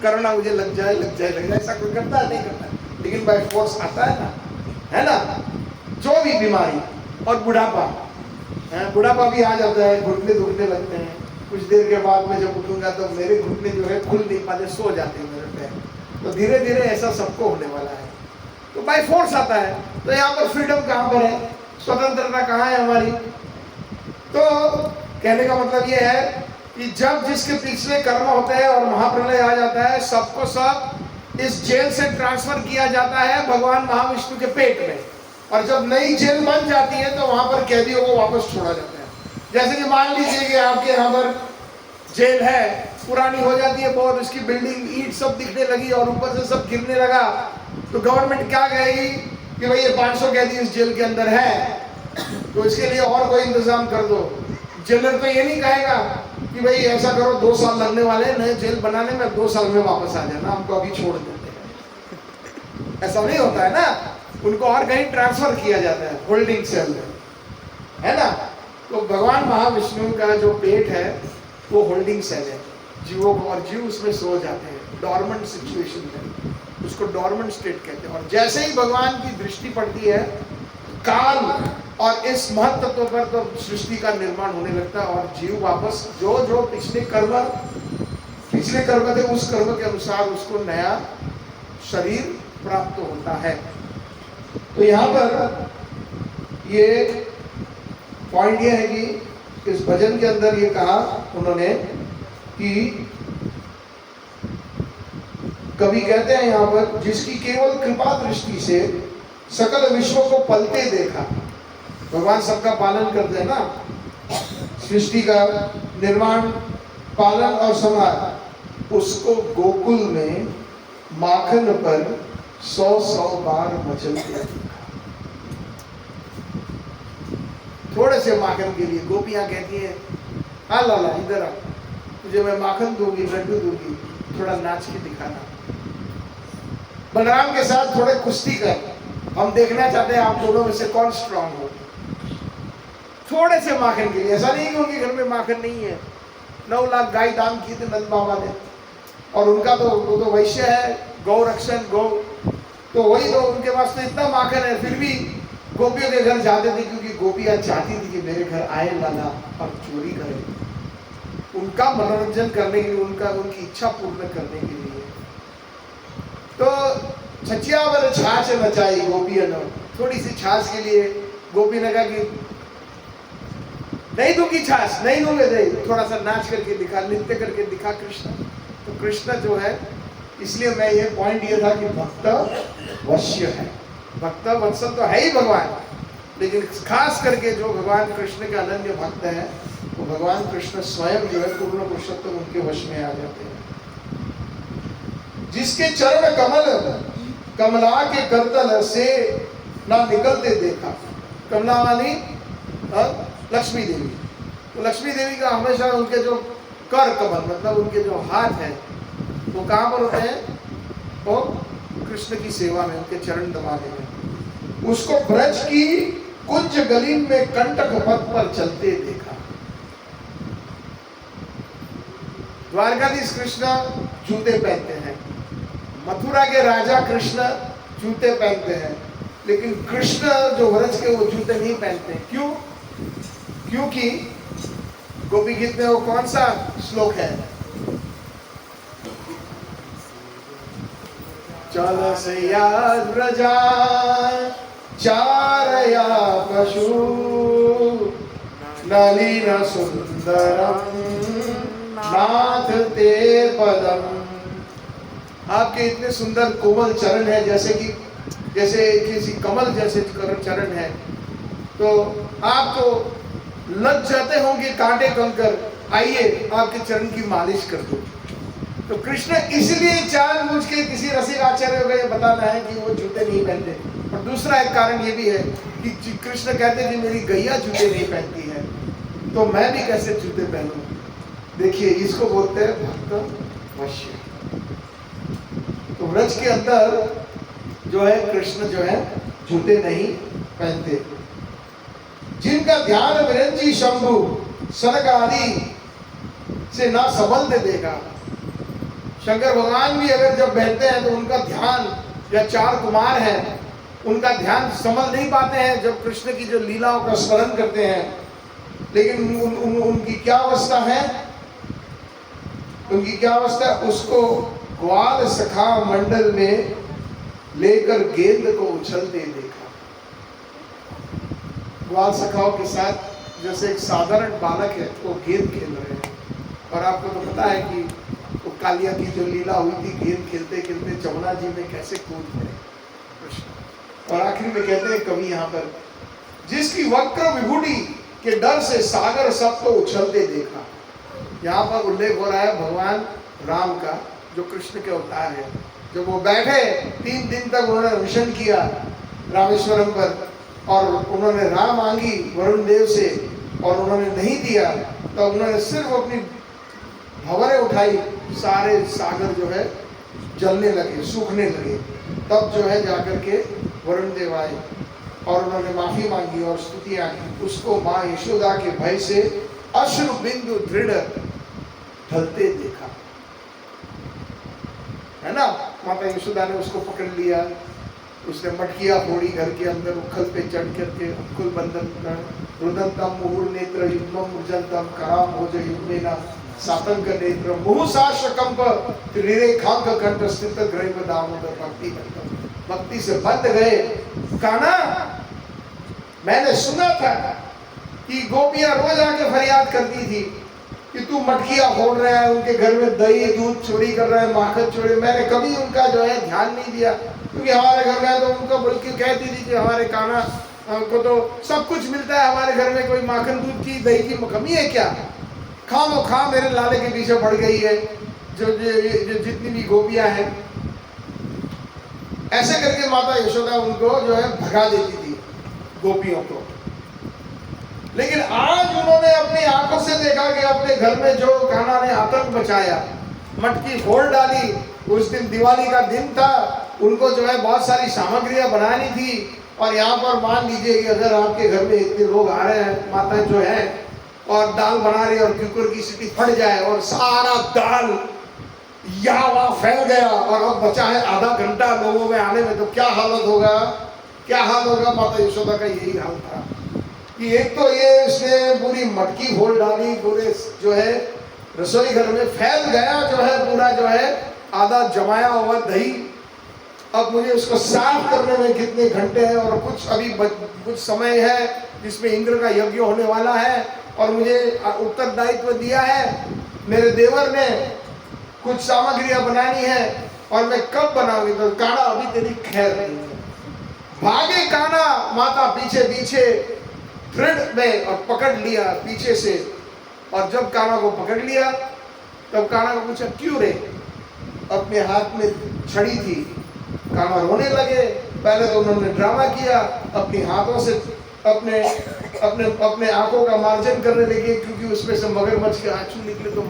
कोरोना मुझे लग जाए, ऐसा कोई करता है? नहीं करता। लेकिन बाय फोर्स आता है ना, है ना? जो भी बीमारी, और बुढ़ापा भी आ जाता है, घुटने दुखने लगते हैं। कुछ देर के बाद में जब उठूंगा तो मेरे घुटने जो है खुल नहीं पाते, सो जाते हैं मेरे पैर। तो धीरे धीरे ऐसा सबको होने वाला है, तो बाय फोर्स आता है। तो यहाँ पर फ्रीडम कहाँ पर है? स्वतंत्रता कहाँ है हमारी? तो कहने का मतलब ये है कि जब जिसके पिछले कर्म होते हैं और महाप्रलय आ जाता है, सबको सब इस जेल से ट्रांसफर किया जाता है भगवान महाविष्णु के पेट में। और जब नई जेल बन जाती है तो वहां पर कैदियों को वापस छोड़ा जाता है। जैसे कि मान लीजिए कि आपके यहाँ पर जेल है, पुरानी हो जाती है बहुत, उसकी बिल्डिंग ईंट सब दिखने लगी और ऊपर से सब गिरने लगा, तो गवर्नमेंट क्या कहेगी कि भाई ये 500 कैदी इस जेल के अंदर है, तो इसके लिए और कोई इंतजाम कर दो। जेलर तो ये नहीं कहेगा कि भाई ऐसा करो 2 साल लगने वाले हैं नए जेल बनाने में, 2 साल में वापस आ जाना, हमको अभी छोड़ देते हैं। ऐसा नहीं होता है ना, उनको और कहीं ट्रांसफर किया जाता है, होल्डिंग सेल में, है ना। तो भगवान महाविष्णु का जो पेट है वो होल्डिंग सेल है जीवों को, और जीव उसमें सो जाते हैं डॉर्मेंट सिचुएशन में, उसको डॉर्मेंट स्टेट कहते हैं। और जैसे ही भगवान की दृष्टि पड़ती है काल और इस महत्व पर, तो सृष्टि का निर्माण होने लगता है और जीव वापस जो जो पिछले कर्म थे उस कर्म के अनुसार उसको नया शरीर प्राप्त होता है। तो यहाँ पर ये पॉइंट ये है कि इस भजन के अंदर ये कहा उन्होंने कि कवि कहते हैं यहाँ पर, जिसकी केवल कृपा दृष्टि से सकल विश्व को पलते देखा। भगवान सबका पालन करते हैं ना, सृष्टि का निर्माण, पालन और संहार, उसको गोकुल में माखन पर 100 बार मचलते देखा। थोड़े से माखन के लिए गोपियां कहती हैं, हाँ लाला इधर आ, तुझे मैं माखन दूंगी, लड्डू दूंगी, थोड़ा नाच के दिखाना। बलराम के साथ थोड़े कुश्ती कर, हम देखना चाहते हैं आप दोनों में से कौन स्ट्रांग हो। थोड़े से माखन के लिए, ऐसा नहीं कि उनके घर में माखन नहीं है। 9 लाख गाय दान किए थे नंद बाबा ने, और उनका तो वो तो वैश्य है, गौ रक्षण, गौ, तो वही तो उनके पास तो इतना माखन है, फिर भी गोपियों के घर जाते थे क्योंकि गोपियां चाहती थी कि मेरे घर आए लाला और चोरी करें, उनका मनोरंजन करने के लिए, उनकी इच्छा पूर्ण करने के लिए। तो छचियावर छाछ नचाई गोपियों ने, थोड़ी सी छाछ के लिए गोपी ने कहा कि नहीं दूंगी छाछ, नहीं दूंगे दही, थोड़ा सा नाच करके दिखा, नृत्य करके दिखा कृष्ण। तो कृष्ण जो है, इसलिए मैं ये पॉइंट ये था कि भक्त वश्य है, भक्त वत्सल तो है ही भगवान, लेकिन खास करके जो भगवान कृष्ण के अनन्य भक्त हैं, तो भगवान कृष्ण स्वयं जो है पूर्ण पुरुषोत्तम उनके वश में आ जाते हैं। जिसके चरण कमल कमला के करतल से ना निकलते देखा। कमला वाली लक्ष्मी देवी, तो लक्ष्मी देवी का हमेशा उनके जो कर कमल, मतलब उनके जो हाथ हैं, वो कहाँ पर होते हैं, वो कृष्ण की सेवा में, उनके चरण दबाने में। उसको ब्रज की कुंज गली में कंटक पथ पर चलते देखा। द्वारकाधीश कृष्ण जूते पहनते हैं, मथुरा के राजा कृष्ण जूते पहनते हैं, लेकिन कृष्ण जो व्रज के वो जूते नहीं पहनते। क्यों? क्योंकि गोपी गीत में वो कौन सा श्लोक है, चल सया व्रजा चारया पशु नलिन सुंदरम नाथ ते पदम। आपके इतने सुंदर कोमल चरण है, जैसे किसी कमल जैसे चरण है, तो आप तो लग जाते होंगे कांटे कंकर, आइए आपके चरण की मालिश कर दो। तो कृष्ण इसलिए जानबूझ के किसी रसिक आचार्य को ये बताना है कि वो जूते नहीं पहनते। और दूसरा एक कारण ये भी है कि कृष्ण कहते हैं कि मेरी गैया जूते नहीं पहनती है, तो मैं भी कैसे जूते पहनूं। देखिए, इसको बोलते हैं भक्त वश्य। तो व्रज के अंदर जो है कृष्ण जो है जूते नहीं पहनते। जिनका ध्यान विरंची शंभु सनक आदि से ना संबंध देगा। शंकर भगवान भी अगर जब बैठते हैं तो उनका ध्यान, या 4 कुमार हैं, उनका ध्यान संभल नहीं पाते हैं जब कृष्ण की जो लीलाओं का स्मरण करते हैं। लेकिन उनकी क्या अवस्था है, उनकी क्या अवस्था है, उसको ग्वाल सखा मंडल में लेकर गेंद को उछलते देखा। ग्वाल सखाओं के साथ जैसे एक साधारण बालक है वो गेंद खेल रहे हैं। और आपको तो पता है कि वो कालिया की जो लीला हुई थी, गेंद खेलते खेलते जमुना जी में कैसे कूद गए कृष्ण। और आखिर में कहते हैं कवि यहाँ पर, जिसकी वक्र विभूति के डर से सागर सबको उछलते देखा। यहाँ पर उल्लेख हो रहा है भगवान राम का, जो कृष्ण के अवतार है। जब वो बैठे 3 दिन तक उन्होंने मिशन किया रामेश्वरम पर, और उन्होंने राम मांगी वरुण देव से और उन्होंने नहीं दिया, तो उन्होंने सिर्फ अपनी भंवरें उठाई, सारे सागर जो है जलने लगे, सूखने लगे। तब जो है जाकर के वरुण देव आए और उन्होंने माफी मांगी और स्तुतियां की। उसको माँ यशोदा के भय से अश्रु बिंदु दृढ़ ढलते देखा, है ना। माता यशोदा ने उसको पकड़ लिया, उसने मटकिया फोड़ी घर के अंदर, उखल पे चढ़ करके उखल बंधन रुदंतम मुहुर नेत्र युग्मम मुर्जंतम कराम भोज युग्मेना सातंक नेत्र मुहुसाश कंप त्रिरेखांक कंठ स्थित ग्रह दामोदर भक्ति कंठ। भक्ति से बंध गए। कान्हा, मैंने सुना था कि गोपियां रोज आके फरियाद करती थी कि तू मटकिया फोड़ रहा है, उनके घर में दही दूध चोरी कर रहा है, माखन चोरी। मैंने कभी उनका जो है ध्यान नहीं दिया, क्योंकि हमारे घर में तो उनको बल्कि कहती थी कि हमारे कान्हा को तो सब कुछ मिलता है, हमारे घर में कोई माखन दूध की दही की कमी है क्या। खामो खा मेरे लाले के पीछे पड़ गई है जो जितनी भी गोपियां हैं। ऐसे करके माता यशोदा उनको जो है भगा देती थी गोपियों को। लेकिन आज उन्होंने अपनी आंखों से देखा कि अपने घर में जो कान्हा ने आतंक मचाया, मटकी फोड़ डाली। उस दिन दिवाली का दिन था, उनको जो है बहुत सारी सामग्रियां बनानी थी। और यहाँ पर मान लीजिए कि अगर आपके घर में इतने लोग आ रहे हैं, माता जो है और दाल बना रही है और कुकर की सीटी फट जाए और सारा दाल यहाँ वहाँ फैल गया और अब बचा है आधा घंटा लोगों में आने में, तो क्या हालत होगा, क्या हाल होगा। माता यशोदा का यही हाल था कि एक तो ये इसने पूरी मटकी फोड़ डाली, पूरे जो है रसोई घर में फैल गया जो है पूरा जो है आधा जमाया हुआ दही। अब मुझे उसको साफ करने में कितने घंटे हैं और कुछ अभी कुछ समय है जिसमें इंद्र का यज्ञ होने वाला है और मुझे उत्तरदायित्व दिया है मेरे देवर ने, कुछ सामग्रियां बनानी है और मैं कब बनाऊंगी। तो कान्हा अभी तेरी खैर नहीं है। भागे कान्हा, माता पीछे पीछे दृढ़ में और पकड़ लिया पीछे से। और जब कान्हा को पकड़ लिया तब कान्हा को पूछा क्यों रे। अपने हाथ में छड़ी थी। कान्हा रोने लगे। पहले तो उन्होंने ड्रामा किया, अपने हाथों से अपने अपने अपने आंखों का मार्जन करने लगे, क्योंकि उसमें से मगरमच्छ के आंसू निकले तो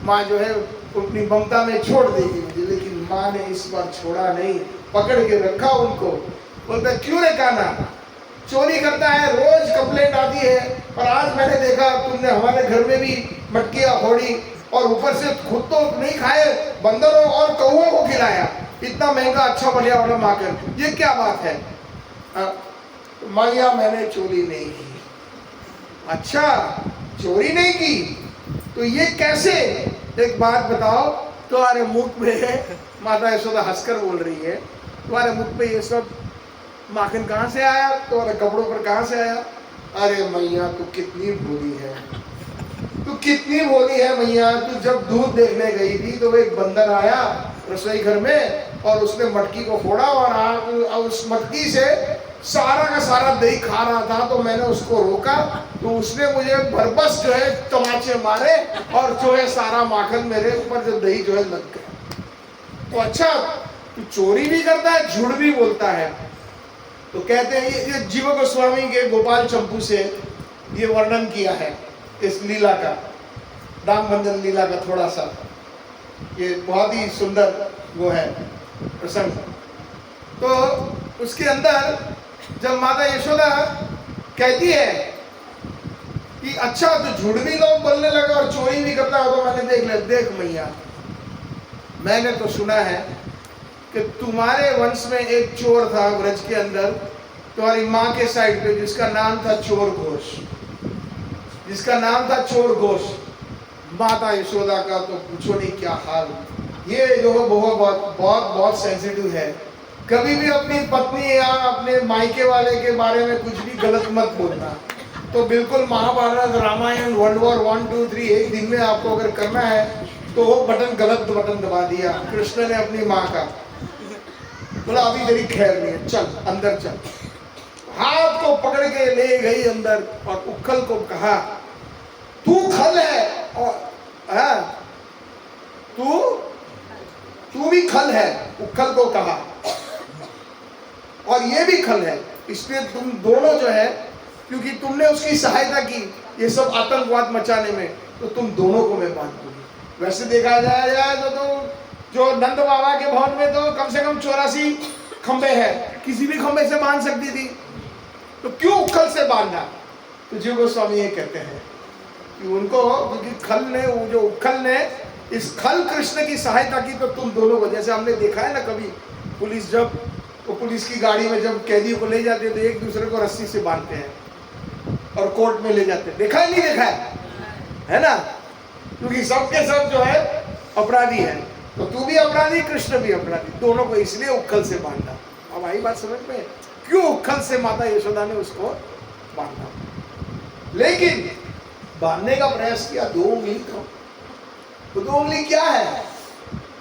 माँ जो है अपनी ममता में छोड़ देगी मुझे। लेकिन माँ ने इस बार छोड़ा नहीं, पकड़ के रखा उनको। बोलता क्यों रे कान्हा, चोरी करता है, रोज कंप्लेंट आती है, और आज मैंने देखा तुमने हमारे घर में भी मटकियां फोड़ी और ऊपर से खुद तो नहीं खाए, बंदरों और कौओं को खिलाया। इतना महंगा अच्छा बढ़िया वाला माखन, ये क्या बात है। मैया मैंने चोरी नहीं की। अच्छा चोरी नहीं की तो ये कैसे, एक बात बताओ। तुम्हारे मुख में, माता यशोदा हंसकर बोल रही है, तुम्हारे मुख पे ये सब माखन कहाँ से आया, तुम्हारे कपड़ों पर कहाँ से आया। अरे मैया तू कितनी भोली है, तू कितनी भोली है मैया। तू जब दूध देखने गई थी तो एक बंदर आया रसोई घर में और उसने मटकी को फोड़ा और उस मटकी से सारा का सारा दही खा रहा था। तो मैंने उसको रोका तो उसने मुझे बरबस जो है तमाचे मारे और जो है सारा माखन मेरे ऊपर जो दही जो है लग गया। तो अच्छा तू चोरी भी करता है, झूठ भी बोलता है। तो कहते हैं ये जीव गोस्वामी के गोपाल चंपू से ये वर्णन किया है इस लीला का, दाम बंधन लीला का थोड़ा सा। ये बहुत ही सुंदर वो है प्रसंग। तो उसके अंदर जब माता यशोदा कहती है कि अच्छा तो झूठ भी लोग बोलने लगा और चोरी भी करता हो, तो मैंने देख लिया। देख मैया, मैंने तो सुना है कि तुम्हारे वंश में एक चोर था ब्रज के अंदर, तुम्हारी माँ के साइड पे, जिसका नाम था चोर घोष, जिसका नाम था चोर घोष। माता यशोदा का तो पूछो नहीं क्या हाल। ये जो बहुत सेंसिटिव है। कभी भी अपनी पत्नी या अपने मायके वाले के बारे में कुछ भी गलत मत बोलना। तो बिल्कुल महाभारत रामायण वर्ल्ड वॉर 1 2 3 एक दिन में आपको अगर करना है तो वो बटन गलत बटन दबा दिया कृष्ण ने अपनी माँ का। बोला अभी तेरी खैर नहीं है, चल अंदर चल। हाथ को पकड़ के ले गई अंदर और उक्खल को कहा तू खल है और तू भी खल है। उक्खल को कहा और ये भी खल है, इसलिए तुम दोनों जो है, क्योंकि तुमने उसकी सहायता की ये सब आतंकवाद मचाने में, तो तुम दोनों को मैं बांध दूंगी। वैसे देखा जाए तो जो नंद बाबा के भवन में तो कम से कम 84 खंबे हैं, किसी भी खंबे से बांध सकती थी, तो क्यों उक्खल से बांधा? तो जीव गोस्वामी ये कहते हैं कि उनको, क्योंकि खल ने, वो जो उक्खल ने इस खल कृष्ण की सहायता की, तो तुम दोनों को, जैसे हमने देखा है ना कभी पुलिस जब वो पुलिस की गाड़ी में जब कैदियों को ले जाते हैं तो एक दूसरे को रस्सी से बांधते हैं और कोर्ट में ले जाते हैं, देखा है नहीं देखा है ना? क्योंकि सबके सब जो है अपराधी है, तो तू भी अपराधी कृष्ण भी अपराधी, दोनों को इसलिए उक्खल से बांधा। अब आई बात समझ में, क्यों उक्खल से माता यशोदा ने उसको बांधा? लेकिन बांधने का प्रयास किया 2 उंगली कम, तो 2 उंगली क्या है?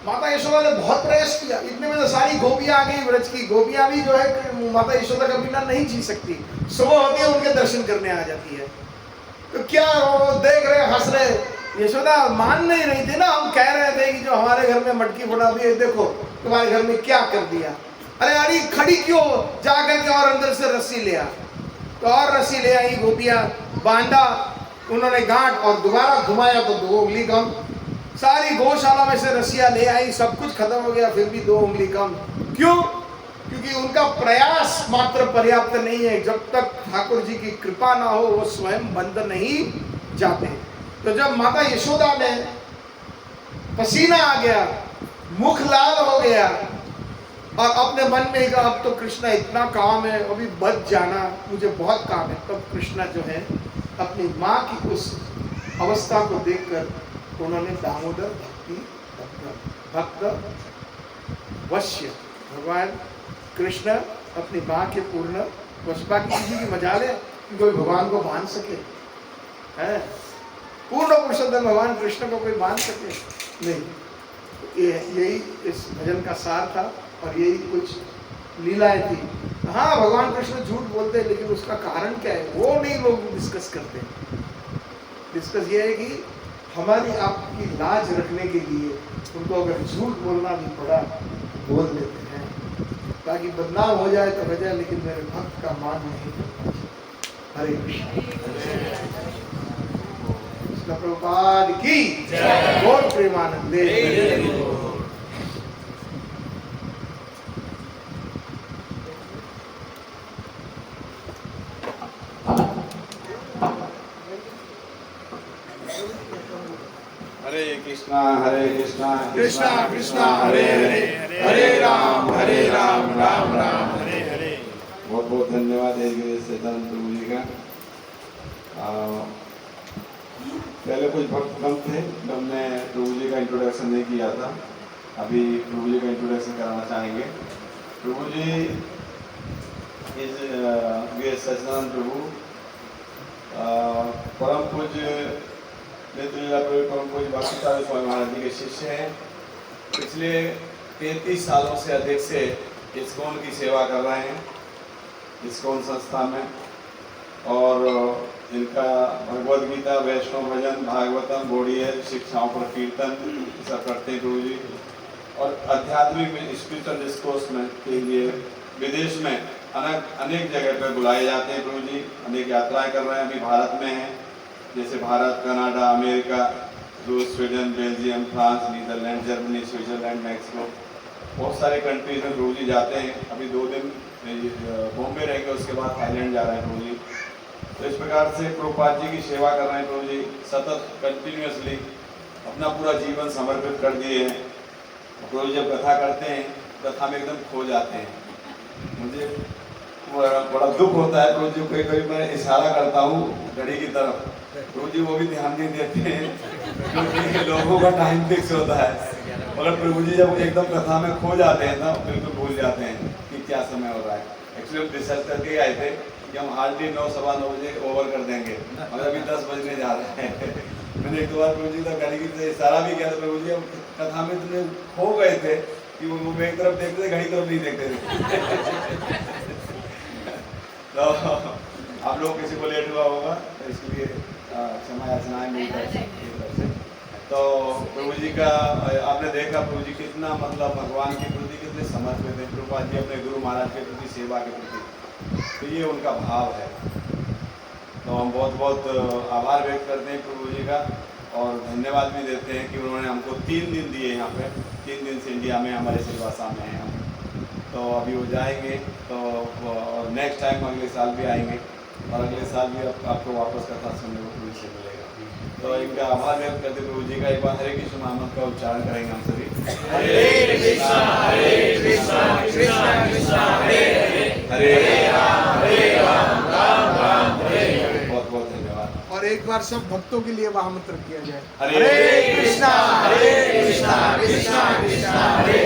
माता यशोदा ने बहुत प्रयास किया, इतने में तो सारी गोपियां आ गई, व्रज की गोपियां भी जो है माता यशोदा का बिना नहीं जी सकती, सुबह होती है उनके दर्शन करने आ जाती है। तो क्या वो देख रहे हंस रहे, यशोदा मान नहीं रही थी ना, हम कह रहे थे कि जो हमारे घर में मटकी फोड़ा दी है, देखो तुम्हारे घर में क्या कर दिया। अरे अरे खड़ी क्यों, जा करके और अंदर से रस्सी ले आ, तो और रस्सी ले आई, गोपियां बांधा, उन्होंने गांठ और दोबारा घुमाया तो 2 उंगली कम। सारी गौशाला में से रस्सियां ले आई, सब कुछ खत्म हो गया, फिर भी 2 उंगली कम। क्यों? क्योंकि उनका प्रयास मात्र पर्याप्त नहीं है, जब तक ठाकुर जी की कृपा ना हो वो स्वयं बंद नहीं जाते। तो जब माता यशोदा ने पसीना आ गया, मुख लाल हो गया और अपने मन में कहा अब तो कृष्णा इतना काम है, अभी बच जाना, मुझे बहुत काम है, तब कृष्णा जो है अपनी माँ की उस अवस्था को देखकर उन्होंने दामोदर भक्त वश्य, भगवान कृष्ण अपनी माँ के पूर्ण वशपा किसी की मजाल है कि कोई भगवान को बांध सके, है पूर्ण पुरुषोत्तम भगवान कृष्ण को कोई बांध सके नहीं। यही इस भजन का सार था और यही कुछ लीलाएं थी। हाँ भगवान कृष्ण झूठ बोलते हैं, लेकिन उसका कारण क्या है वो नहीं लोग डिस्कस करते। डिस्कस ये है कि हमारी आपकी लाज रखने के लिए उनको अगर झूठ बोलना भी पड़ा तो बोल देते हैं, ताकि बदनाम हो जाए तो हो जाए, लेकिन मेरे भक्त का मान नहीं करना चाहिए। हरे कृष्ण। प्रभुपाद की जय। गौर प्रेमानंदे। हरे कृष्णा कृष्णा कृष्णा हरे हरे, हरे राम राम राम हरे हरे। बहुत बहुत धन्यवाद सदानंद प्रभु जी का। पहले कुछ भक्त कम थे तो हमने प्रभु जी का इंट्रोडक्शन नहीं किया था, अभी प्रभु जी का इंट्रोडक्शन कराना चाहेंगे। प्रभु जी इस सदानंद प्रभु परम पूज्य परम पूज्य भक्तिसार स्वामी महाराज जी के शिष्य हैं। पिछले 33 सालों से अधिक से इस्कॉन की सेवा कर रहे हैं, इस्कॉन संस्था में, और इनका भगवद गीता, वैष्णव भजन, भागवतम, गौड़ीय शिक्षाओं पर कीर्तन सब करते हैं प्रभु जी। और आध्यात्मिक में स्पिरिचुअल डिस्कोर्स में के लिए विदेश में अनेक जगह पर बुलाए जाते हैं प्रभु जी। अनेक यात्राएं कर रहे हैं, अभी भारत में हैं, जैसे भारत, कनाडा, अमेरिका, रूस, Sweden, Belgium, France, Netherlands, Germany, Switzerland, Mexico, बहुत सारे कंट्रीज में प्रभु जी जाते हैं। अभी 2 दिन बॉम्बे रहेंगे, उसके बाद थाईलैंड जा रहे हैं प्रभु जी। तो इस प्रकार से प्रभुपाद जी की सेवा कर रहे हैं प्रभु जी, सतत कंटिन्यूसली अपना पूरा जीवन समर्पित कर दिए हैं। प्रभु जी जब कथा करते हैं, कथा में एकदम खो जाते हैं। मुझे बड़ा दुख होता है प्रभु जी, कोई कोई मैं इशारा करता हूँ घड़ी की तरफ, प्रभु जी वो भी ध्यान नहीं देते हैं, क्योंकि लोगों का टाइम फिक्स होता है। मगर प्रभु जी जब एकदम कथा में खो जाते हैं ना, बिल्कुल भूल जाते हैं कि क्या समय हो रहा है। एक्चुअली हम डिसाइड करके आए थे कि हम हार्डली 9, सवा 9 बजे ओवर कर देंगे, मगर अभी 10 बजने जा रहे हैं। मैंने एक दो बार प्रभु जी तक घड़ी की इशारा भी किया था, प्रभु जी हम कथा में तुमने खो गए थे, कि वो मुंबई की तरफ देखते थे, घड़ी तरफ नहीं देखते थे। तो आप लोग किसी को लेट हुआ होगा तो इसके लिए क्षमा याचनाएं मेरी तरफ से। तो प्रभु जी का आपने देखा प्रभु जी कितना मतलब भगवान के प्रति कितने समर्पित हैं। प्रभुपाद जी अपने गुरु महाराज के प्रति, सेवा के प्रति, तो ये उनका भाव है। तो हम बहुत बहुत आभार व्यक्त करते हैं प्रभु जी का और धन्यवाद भी देते हैं कि उन्होंने हमको 3 दिन दिए यहाँ पे। 3 दिन से इंडिया में हमारे सिलवासा में हैं हम। तो अभी वो जाएंगे तो और नेक्स्ट टाइम अगले साल भी आएंगे और अगले साल भी आपको वापस कथा सुनने को प्रभु से मिलेगा। तो इनका आभार व्यक्त करते प्रभु जी का। एक बार हरे कृष्ण महामंत्र का उच्चारण करेंगे हम सभी। हरे कृष्णा कृष्णा कृष्णा हरे हरे, हरे राम राम राम हरे हरे। बहुत बहुत धन्यवाद। और एक बार सब भक्तों के लिए महामंत्र किया जाए। हरे कृष्णा कृष्णा कृष्णा हरे